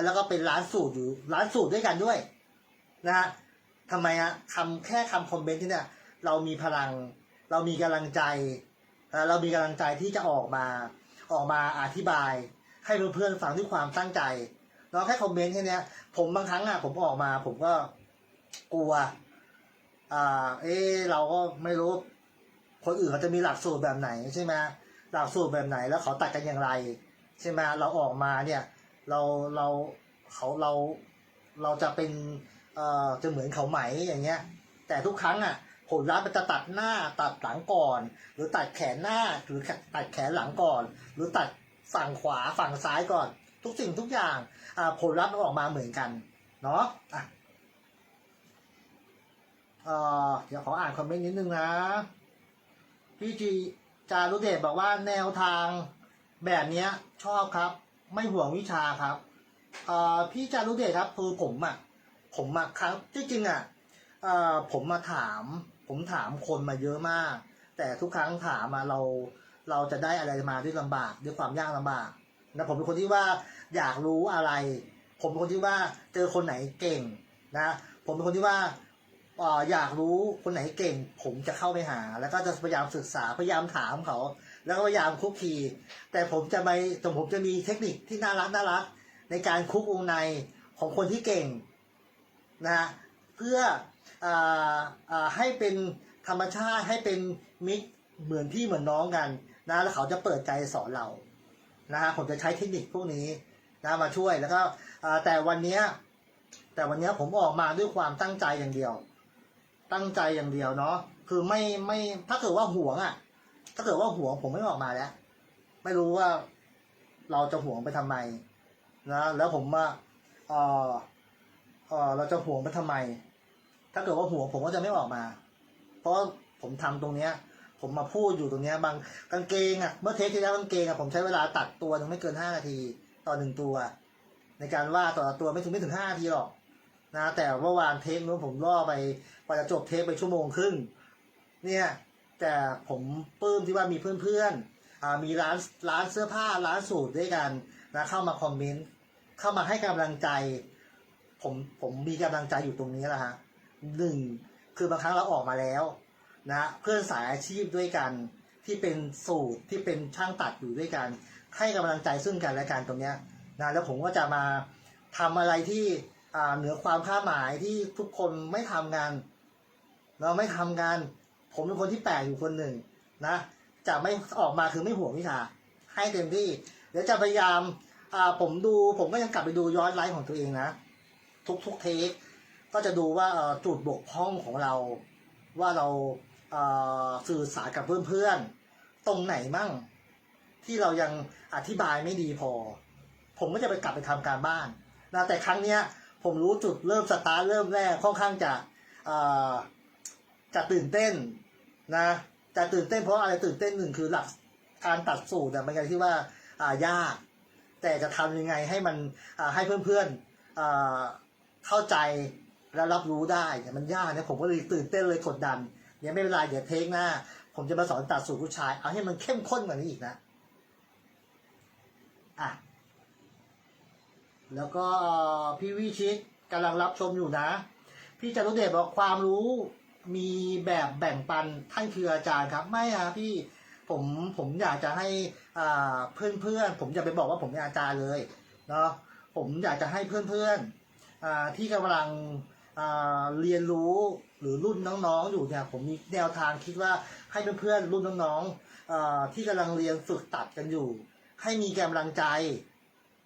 แล้วก็เป็นร้านสูตรอยู่ร้านสูตรด้วยกันด้วยนะฮะทำไมแค่คำคอมเมนต์ที่เนี่ยเรามีพลังเรามีกำลังใจเรามีกำลังใจที่จะออกมาอธิบายให้เพื่อนๆฟังด้วยความตั้งใจเราแค่คอมเมนต์แค่นี้ผมบางครั้งผมออกมาผมก็กลัวเราก็ไม่รู้คนอื่นเขาจะมีหลักสูตรแบบไหนใช่ไหมหลักสูตรแบบไหนแล้วเขาตัดกันอย่างไรใช่ไหมเราออกมาเนี่ยเราจะเป็นจะเหมือนเขาไหมอย่างเงี้ยแต่ทุกครั้งผลลัพธ์มันจะตัดหน้าตัดหลังก่อนหรือตัดแขนหน้าหรือตัดแขนหลังก่อนหรือตัดฝั่งขวาฝั่งซ้ายก่อนทุกสิ่งทุกอย่างผลลัพธ์มันออกมาเหมือนกันเนาะเดี๋ยวขออ่านคอมเมนต์นิดนึงนะพี่จารุเดชบอกว่าแนวทางแบบนี้ชอบครับไม่ห่วงวิชาครับพี่จารุเดชครับคือผมครั้งที่จริงผมถามคนมาเยอะมากแต่ทุกครั้งถามเราจะได้อะไรมาด้วยลำบากด้วยความยากลำบากนะผมเป็นคนที่ว่าอยากรู้อะไรผมเป็นคนที่ว่าเจอคนไหนเก่งนะผมเป็นคนที่ว่าอยากรู้คนไหนเก่งผมจะเข้าไปหาแล้วก็จะพยายามศึกษาพยายามถามเขาแล้วก็พยายามคุกคีแต่ผมจะมีเทคนิคที่น่ารักในการคุกวงในของคนที่เก่งนะเพื่อให้เป็นธรรมชาติให้เป็นมิตรเหมือนพี่เหมือนน้องกันนะแล้วเขาจะเปิดใจสอนเราผมจะใช้เทคนิคพวกนี้มาช่วยแล้วก็แต่วันนี้ผมออกมาด้วยความตั้งใจอย่างเดียวเนาะคือไม่ถ้าเกิดว่าห่วงผมไม่ออกมาแล้วไม่รู้ว่าเราจะห่วงไปทำไมนะแล้วผมเราจะห่วงไปทำไมถ้าเกิดว่าห่วงผมก็จะไม่ออกมาเพราะผมทำตรงเนี้ย ผมมาพูดอยู่ตรงเนี้ยบางกางเกงอ่ะเมื่อเทปที่แล้วกางเกงอ่ะผมใช้เวลาตัดตัวหนึงไม่เกิน5 นาทีต่อ1ตัว ในการวาดต่อตัวไม่ถึง5 นาทีหรอกนะแต่เมื่อวานเทปนู้นผมล่อไปกว่าจะจบเทปไป1 ชั่วโมงครึ่งเนี่ยแต่ผมปลื้มที่ว่ามีเพื่อนๆมีร้านเสื้อผ้าร้านสูทด้วยกันนะเข้ามาคอมเมนต์เข้ามาให้กำลังใจผมมีกำลังใจอยู่ตรงนี้แหละฮะหนึ่งคือบางครั้งเราออกมาแล้วนะเพื่อนสายอาชีพด้วยกันที่เป็นสูตรที่เป็นช่างตัดอยู่ด้วยกันให้กำลังใจซึ่งกันและกันตรงเนี้ยนะแล้วผมก็จะมาทำอะไรที่เหนือความคาดหมายที่ทุกคนไม่ทำงานเราไม่ทำงานผมเป็นคนที่แปลกอยู่คนหนึ่งนะจะไม่ออกมาคือไม่ห่วงวิชาให้เต็มที่เดี๋ยวจะพยายามผมก็ยังกลับไปดูย้อนไลฟ์ของตัวเองนะทุกเทคก็จะดูว่าจุดบกพร่องของเราว่าเราสื่อสารกับเพื่อนๆตรงไหนมั่งที่เรายังอธิบายไม่ดีพอผมก็จะไปกลับไปทำการบ้านนะแต่ครั้งเนี้ยผมรู้จุดเริ่มสตาร์ทเริ่มแรกค่อนข้างจะตื่นเต้นนะจะตื่นเต้นเพราะอะไรตื่นเต้นหนึ่งคือหลักการตัดสูตรเป็นอะไรที่ว่ายากแต่จะทำยังไงให้มันให้เพื่อนๆเข้าใจและรับรู้ได้เนี่ยมันยากเนี่ยผมก็เลยตื่นเต้นเลยกดดันเนี่ยไม่เป็นไรเดี๋ยวเทคหน้าผมจะมาสอนตัดสูตรผู้ชายเอาให้มันเข้มข้นกว่านี้อีกนะอ่ะแล้วก็พี่วิชิตกำลังรับชมอยู่นะพี่จารุเดชบอกความรู้มีแบบแบ่งปันท่านคืออาจารย์ครับไม่ครับพี่ผมอยากจะให้เพื่อนๆผมจะไปบอกว่าผมเป็นอาจารย์เลยเนาะผมอยากจะให้เพื่อนๆที่กำลังเรียนรู้หรือรุ่นน้องๆอยู่เนี่ยผมมีแนวทางคิดว่าให้เพื่อนๆรุ่นน้องๆที่กำลังเรียนฝึกตัดกันอยู่ให้มีกำลังใจ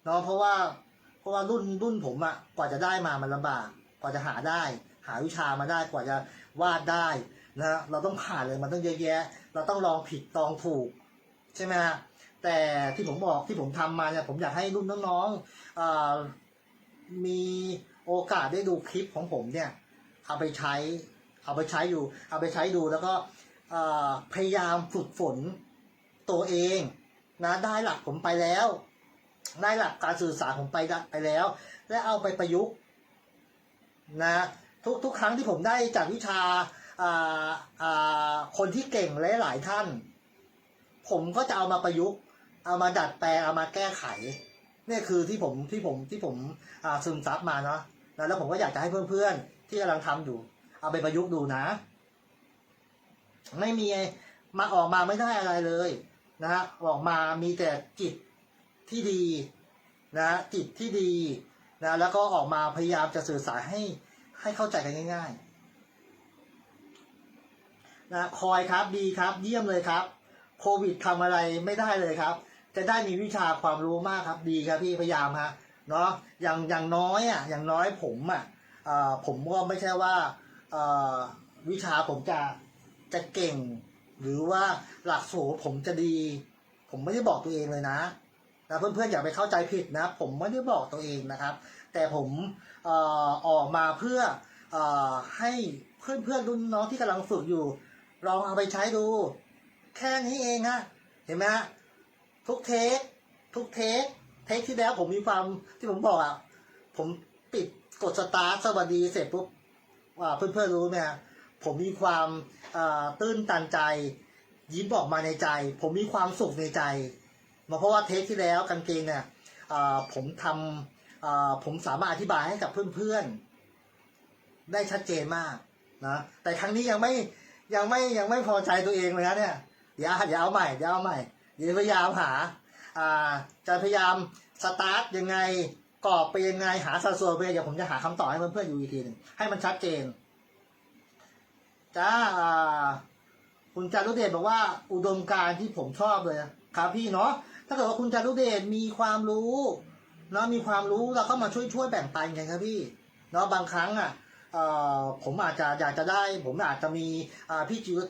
เนาะเพราะว่ารุ่นผมกว่าจะได้มามันลำบากกว่าจะหาได้หาวิชามาได้กว่าจะวาดได้นะเราต้องผ่านเลยมันต้องเยอะแยะเราต้องลองผิดลองถูกใช่ไหมฮะแต่ที่ผมบอกที่ผมทำมาเนี่ยผมอยากให้รุ่นน้องมีโอกาสได้ดูคลิปของผมเนี่ยเอาไปใช้ดูแล้วก็พยายามฝึกฝนตัวเองนะได้หลักผมไปแล้วได้หลักการสื่อสารผมไปแล้วและเอาไปประยุกต์นะทุกครั้งที่ผมได้จากวิชาคนที่เก่งหลายท่านผมก็จะเอามาประยุกต์เอามาดัดแปลงเอามาแก้ไขนี่คือที่ผมซึมซับมาเนาะแล้วผมก็อยากจะให้เพื่อนๆที่กำลังทำอยู่เอาไปประยุกต์ดูนะไม่มีมาออกมาไม่ได้อะไรเลยนะฮะออกมามีแต่จิตที่ดีนะจิตที่ดีนะแล้วก็ออกมาพยายามจะสื่อสารให้เข้าใจกันง่ายๆนะคอยครับดีครับเยี่ยมเลยครับโควิดทำอะไรไม่ได้เลยครับจะได้มีวิชาความรู้มากครับดีครับพี่พยายามฮะเนาะอย่างน้อยผมก็ไม่ใช่ว่าวิชาผมจะเก่งหรือว่าหลักสูตรผมจะดีผมไม่ได้บอกตัวเองเลยนะเพื่อนๆอย่าไปเข้าใจผิดนะผมไม่ได้บอกตัวเองนะครับแต่ผมออกมาเพื่อให้เพื่อนๆรุ่นน้องที่กำลังฝึกอยู่ลองเอาไปใช้ดูแค่นี้เองฮะเห็นไหมฮะทุกเทคที่แล้วผมมีความที่ผมบอกผมปิดกดสตาร์ทสวัสดีเสร็จปุ๊บเพื่อนๆรู้ไหมฮะผมมีความตื้นตันใจยิ้มออกมาในใจผมมีความสุขในใจเพราะว่าเทคที่แล้วกางเกงเนี่ยผมสามารถอธิบายให้กับเพื่อนๆได้ชัดเจนมากนะแต่ครั้งนี้ยังไม่พอใจตัวเองเลยนะเนี่ยเดี๋ยวเอาใหม่เดี๋ยวพยายามหาจะพยายามสตาร์ทยังไงกรอบไปยังไงหาสัดส่วนไปเดี๋ยวผมจะหาคำตอบให้เพื่อนๆอยู่อีกทีหนึ่งให้มันชัดเจนจ้าคุณจารุเดชบอกว่าอุดมการณ์ที่ผมชอบเลยครับพี่เนาะถ้าเกิดว่าคุณจารุเดชมีความรู้เนาะมีความรู้เราก็มาช่วยแบ่งปันกันครับพี่เนาะบางครั้งผมอาจจะอยากจะได้ผมอาจจะมี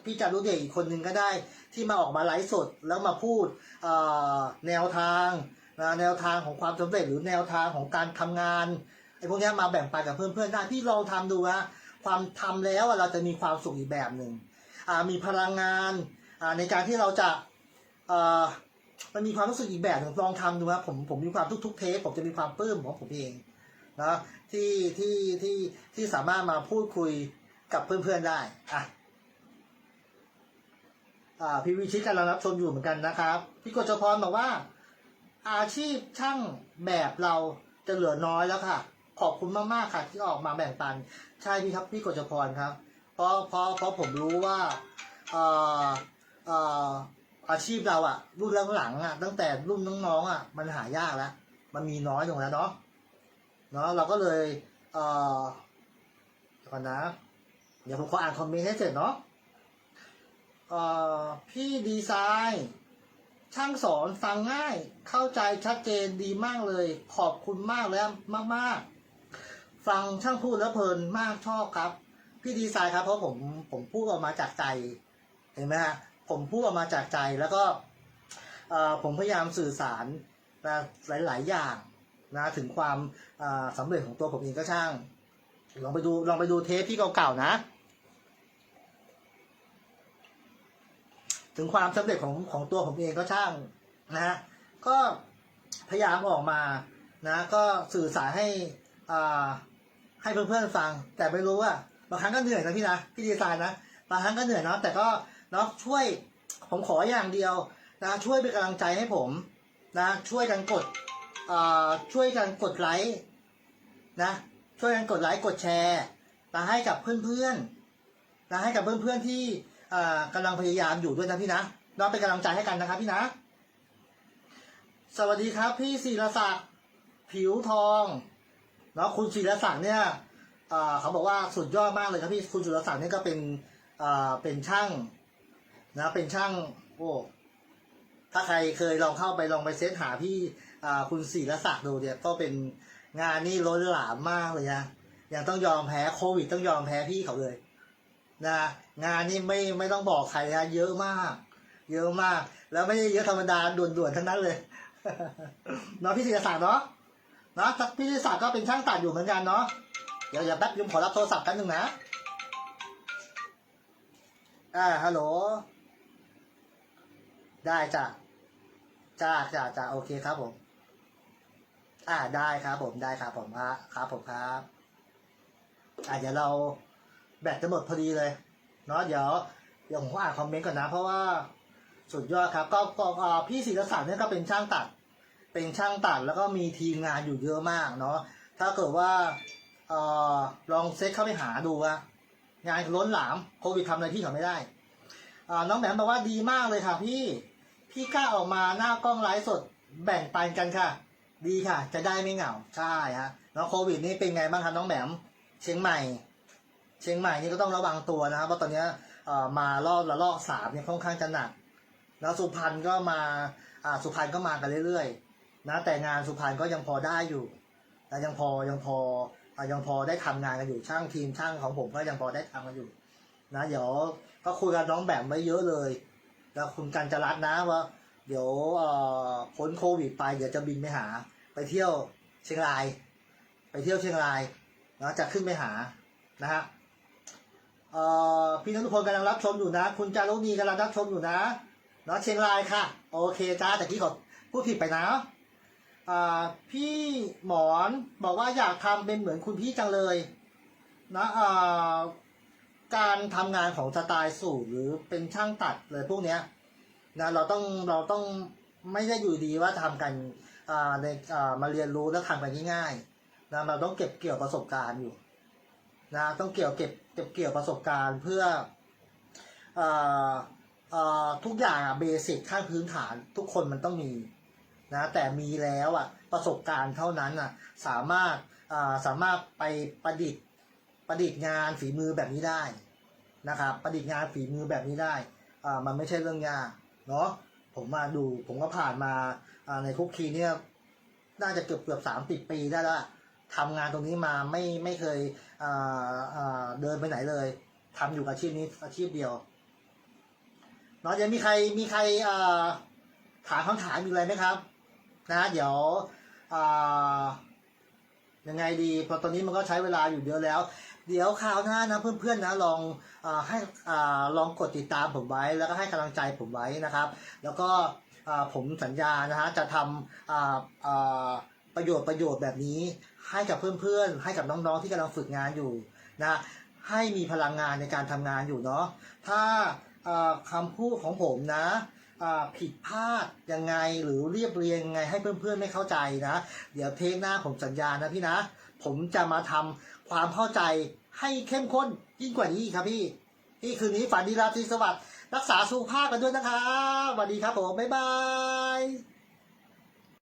พี่จารุเดชอีกคนหนึ่งก็ได้ที่มาออกมาไลฟ์สดแล้วมาพูดแนวทางของความสำเร็จหรือแนวทางของการทำงานไอ้พวกนี้มาแบ่งปันกับเพื่อนๆได้พี่ลองทำดูนะความทำแล้วเราจะมีความสุขอีกแบบหนึ่งมีพลังงาน ในการที่เราจะมันมีความรู้สึกอีกแบบหนึ่งลองทำดูครับผมมีความทุกๆเทปผมจะมีความปลื้มของผมเองนะที่สามารถมาพูดคุยกับเพื่อนๆได้พี่วิชิตกำลังรับชมอยู่เหมือนกันนะครับพี่กฤษพรบอกว่าอาชีพช่างแบบเราจะเหลือน้อยแล้วค่ะขอบคุณมากๆค่ะที่ออกมาแบ่งปันใช่พี่ครับพี่กฤษพรครับเพราะผมรู้ว่าอาชีพเรารุ่นหลังๆตั้งแต่รุ่นน้องๆมันหายากแล้วมันมีน้อยลงแล้วเนาะเราก็เลยก่อนนะเดี๋ยวผมขออ่านคอมเมนต์ให้เสร็จเนาะพี่ดีไซน์ช่างสอนฟังง่ายเข้าใจชัดเจนดีมากเลยขอบคุณมากแล้วมากๆฟังช่างพูดแล้วเพลินมากชอบครับพี่ดีไซน์ครับเพราะผมพูดออกมาจากใจเห็นไหมฮะผมพูดออกมาจากใจแล้วก็ผมพยายามสื่อสารนะหลายๆอย่างนะถึงความสำเร็จของตัวผมเองก็ช่างลองไปดูเทปที่เก่าๆนะถึงความสำเร็จของตัวผมเองก็ช่างนะฮะก็พยายามออกมานะก็สื่อสารให้เพื่อนๆฟังแต่ไม่รู้ว่าบางครั้งก็เหนื่อยนะพี่ดีไซน์นะบางครั้งก็เหนื่อยนะแต่ก็เนาะช่วยผมขออย่างเดียวนะช่วยเป็นกำลังใจให้ผมนะช่วยกันกดไลค์นะช่วยกันกดไลค์กดแชร์นะให้กับเพื่อนๆนะให้กับเพื่อนๆที่กำลังพยายามอยู่ด้วยนะพี่นะเราเป็นกำลังใจให้กันนะครับพี่นะสวัสดีครับพี่ศิรศักดิ์ผิวทองเนาะคุณศิรศักดิ์เนี่ยเขาบอกว่าสุดยอดมากเลยครับพี่คุณศิรศักดิ์เนี่ยก็เป็นช่างนะเป็นช่างโอ้ถ้าใครเคยลองเข้าไปลองไปเสิร์ชหาพี่คุณศิรศักดิ์ดูเนี่ยก็เป็นงานนี่ล้นหลามมากเลยนะยังต้องยอมแพ้โควิดต้องยอมแพ้พี่เขาเลยนะงานนี้ไม่ต้องบอกใครนะเยอะมากแล้วไม่ได้เยอะธรรมดาด่วนๆทั้งนั้นเลยเนาะพี่ศิรศักดิ์เนาะพี่ศิรศักดิ์ก็เป็นช่างตัดอยู่เหมือนกันเนาะเดี๋ยวแป๊บนึงขอรับโทรศัพท์กันหนึ่งนะฮัลโหลได้จ้ะโอเคครับผมได้ครับผมครับผมครับเดี๋ยวเราแบตจะหมดพอดีเลยเนาะเดี๋ยวผมอ่านคอมเมนต์ก่อนนะเพราะว่าสุดยอดครับก็พี่ศิรศักดิ์เนี่ยก็เป็นช่างตัดแล้วก็มีทีมงานอยู่เยอะมากเนาะถ้าเกิดว่าลองเซ็ตเข้าไปหาดูว่างานล้นหลามโควิดทำอะไรพี่เขาไม่ได้น้องแหม่มบอกว่าดีมากเลยค่ะพี่กล้าออกมาหน้ากล้องไลฟ์สดแบ่งปันกันค่ะดีค่ะจะได้ไม่เหงาใช่ฮะน้องโควิดนี่เป็นไงบ้างครับน้องแหม่มเชียงใหม่นี่ก็ต้องระวังตัวนะครับเพราะตอนนี้มารอบละลอก3เนี่ยค่อนข้างจะหนักแล้วสุพรรณก็มากันเรื่อยๆนะแต่งานสุพรรณก็ยังพอได้อยู่นะยังพอได้ทำงานกันอยู่ทีมช่างของผมก็ยังพอได้ทำกันอยู่นะเดี๋ยวก็คุยกับน้องแบมไว้เยอะเลยแล้วคุณกัญจรัตน์นะว่าเดี๋ยวพ้นโควิดไปเดี๋ยวจะบินไปเที่ยวเชียงรายนะจะขึ้นไปหานะฮะพี่นรุพลกำลังรับชมอยู่นะคุณจารุณีกำลังรับชมอยู่นะเนาะเชียงรายค่ะโอเคจ้าแต่ที่ขอพูดผิดไปนะพี่หมอนบอกว่าอยากทำเป็นเหมือนคุณพี่จังเลยนะการทำงานของสไตล์สูทหรือเป็นช่างตัดเลยพวกเนี้ยนะเราต้องไม่ได้อยู่ดีว่าทำกันมาเรียนรู้แล้วทำกันง่ายๆนะเราต้องเก็บเกี่ยวประสบการณ์อยู่นะต้องเก็บเกี่ยวประสบการณ์เพื่อทุกอย่างเบสิกขั้นพื้นฐานทุกคนมันต้องมีนะแต่มีแล้วประสบการณ์เท่านั้นสามารถไปประดิษฐ์งานฝีมือแบบนี้ได้นะครับประดิษฐ์งานฝีมือแบบนี้ได้มันไม่ใช่เรื่องยากเนาะผมก็ผ่านมาในคุกคีเนี่ยน่าจะเกือบ30 ปีได้แล้วทำงานตรงนี้มาไม่เคยเดินไปไหนเลยทำอยู่อาชีพนี้อาชีพเดียวเนาะยังมีใครถามคำถามมีอะไรไหมครับนะเดี๋ยวยังไงดีเพราะตอนนี้มันก็ใช้เวลาอยู่เยอะแล้ว เดี๋ยวคราวหน้านะเพื่อนๆนะลองให้ลองกดติดตามผมไว้แล้วก็ให้กำลังใจผมไว้นะครับ แล้วก็ผมสัญญานะฮะจะทำประโยชน์แบบนี้ให้กับเพื่อนๆให้กับน้องๆที่กำลังฝึกงานอยู่นะให้มีพลังงานในการทำงานอยู่เนาะถ้าคำพูดของผมนะผิดพลาดยังไงหรือเรียบเรียงยังไงให้เพื่อนๆไม่เข้าใจนะเดี๋ยวเทคหน้าผมสัญญานะพี่นะผมจะมาทำความเข้าใจให้เข้มข้นยิ่งกว่านี้อีกครับพี่คืนนี้ฝันดีราตรีสวัสดิ์รักษาสุขภาพกันด้วยนะครับสวัสดีครับผมบ๊ายบาย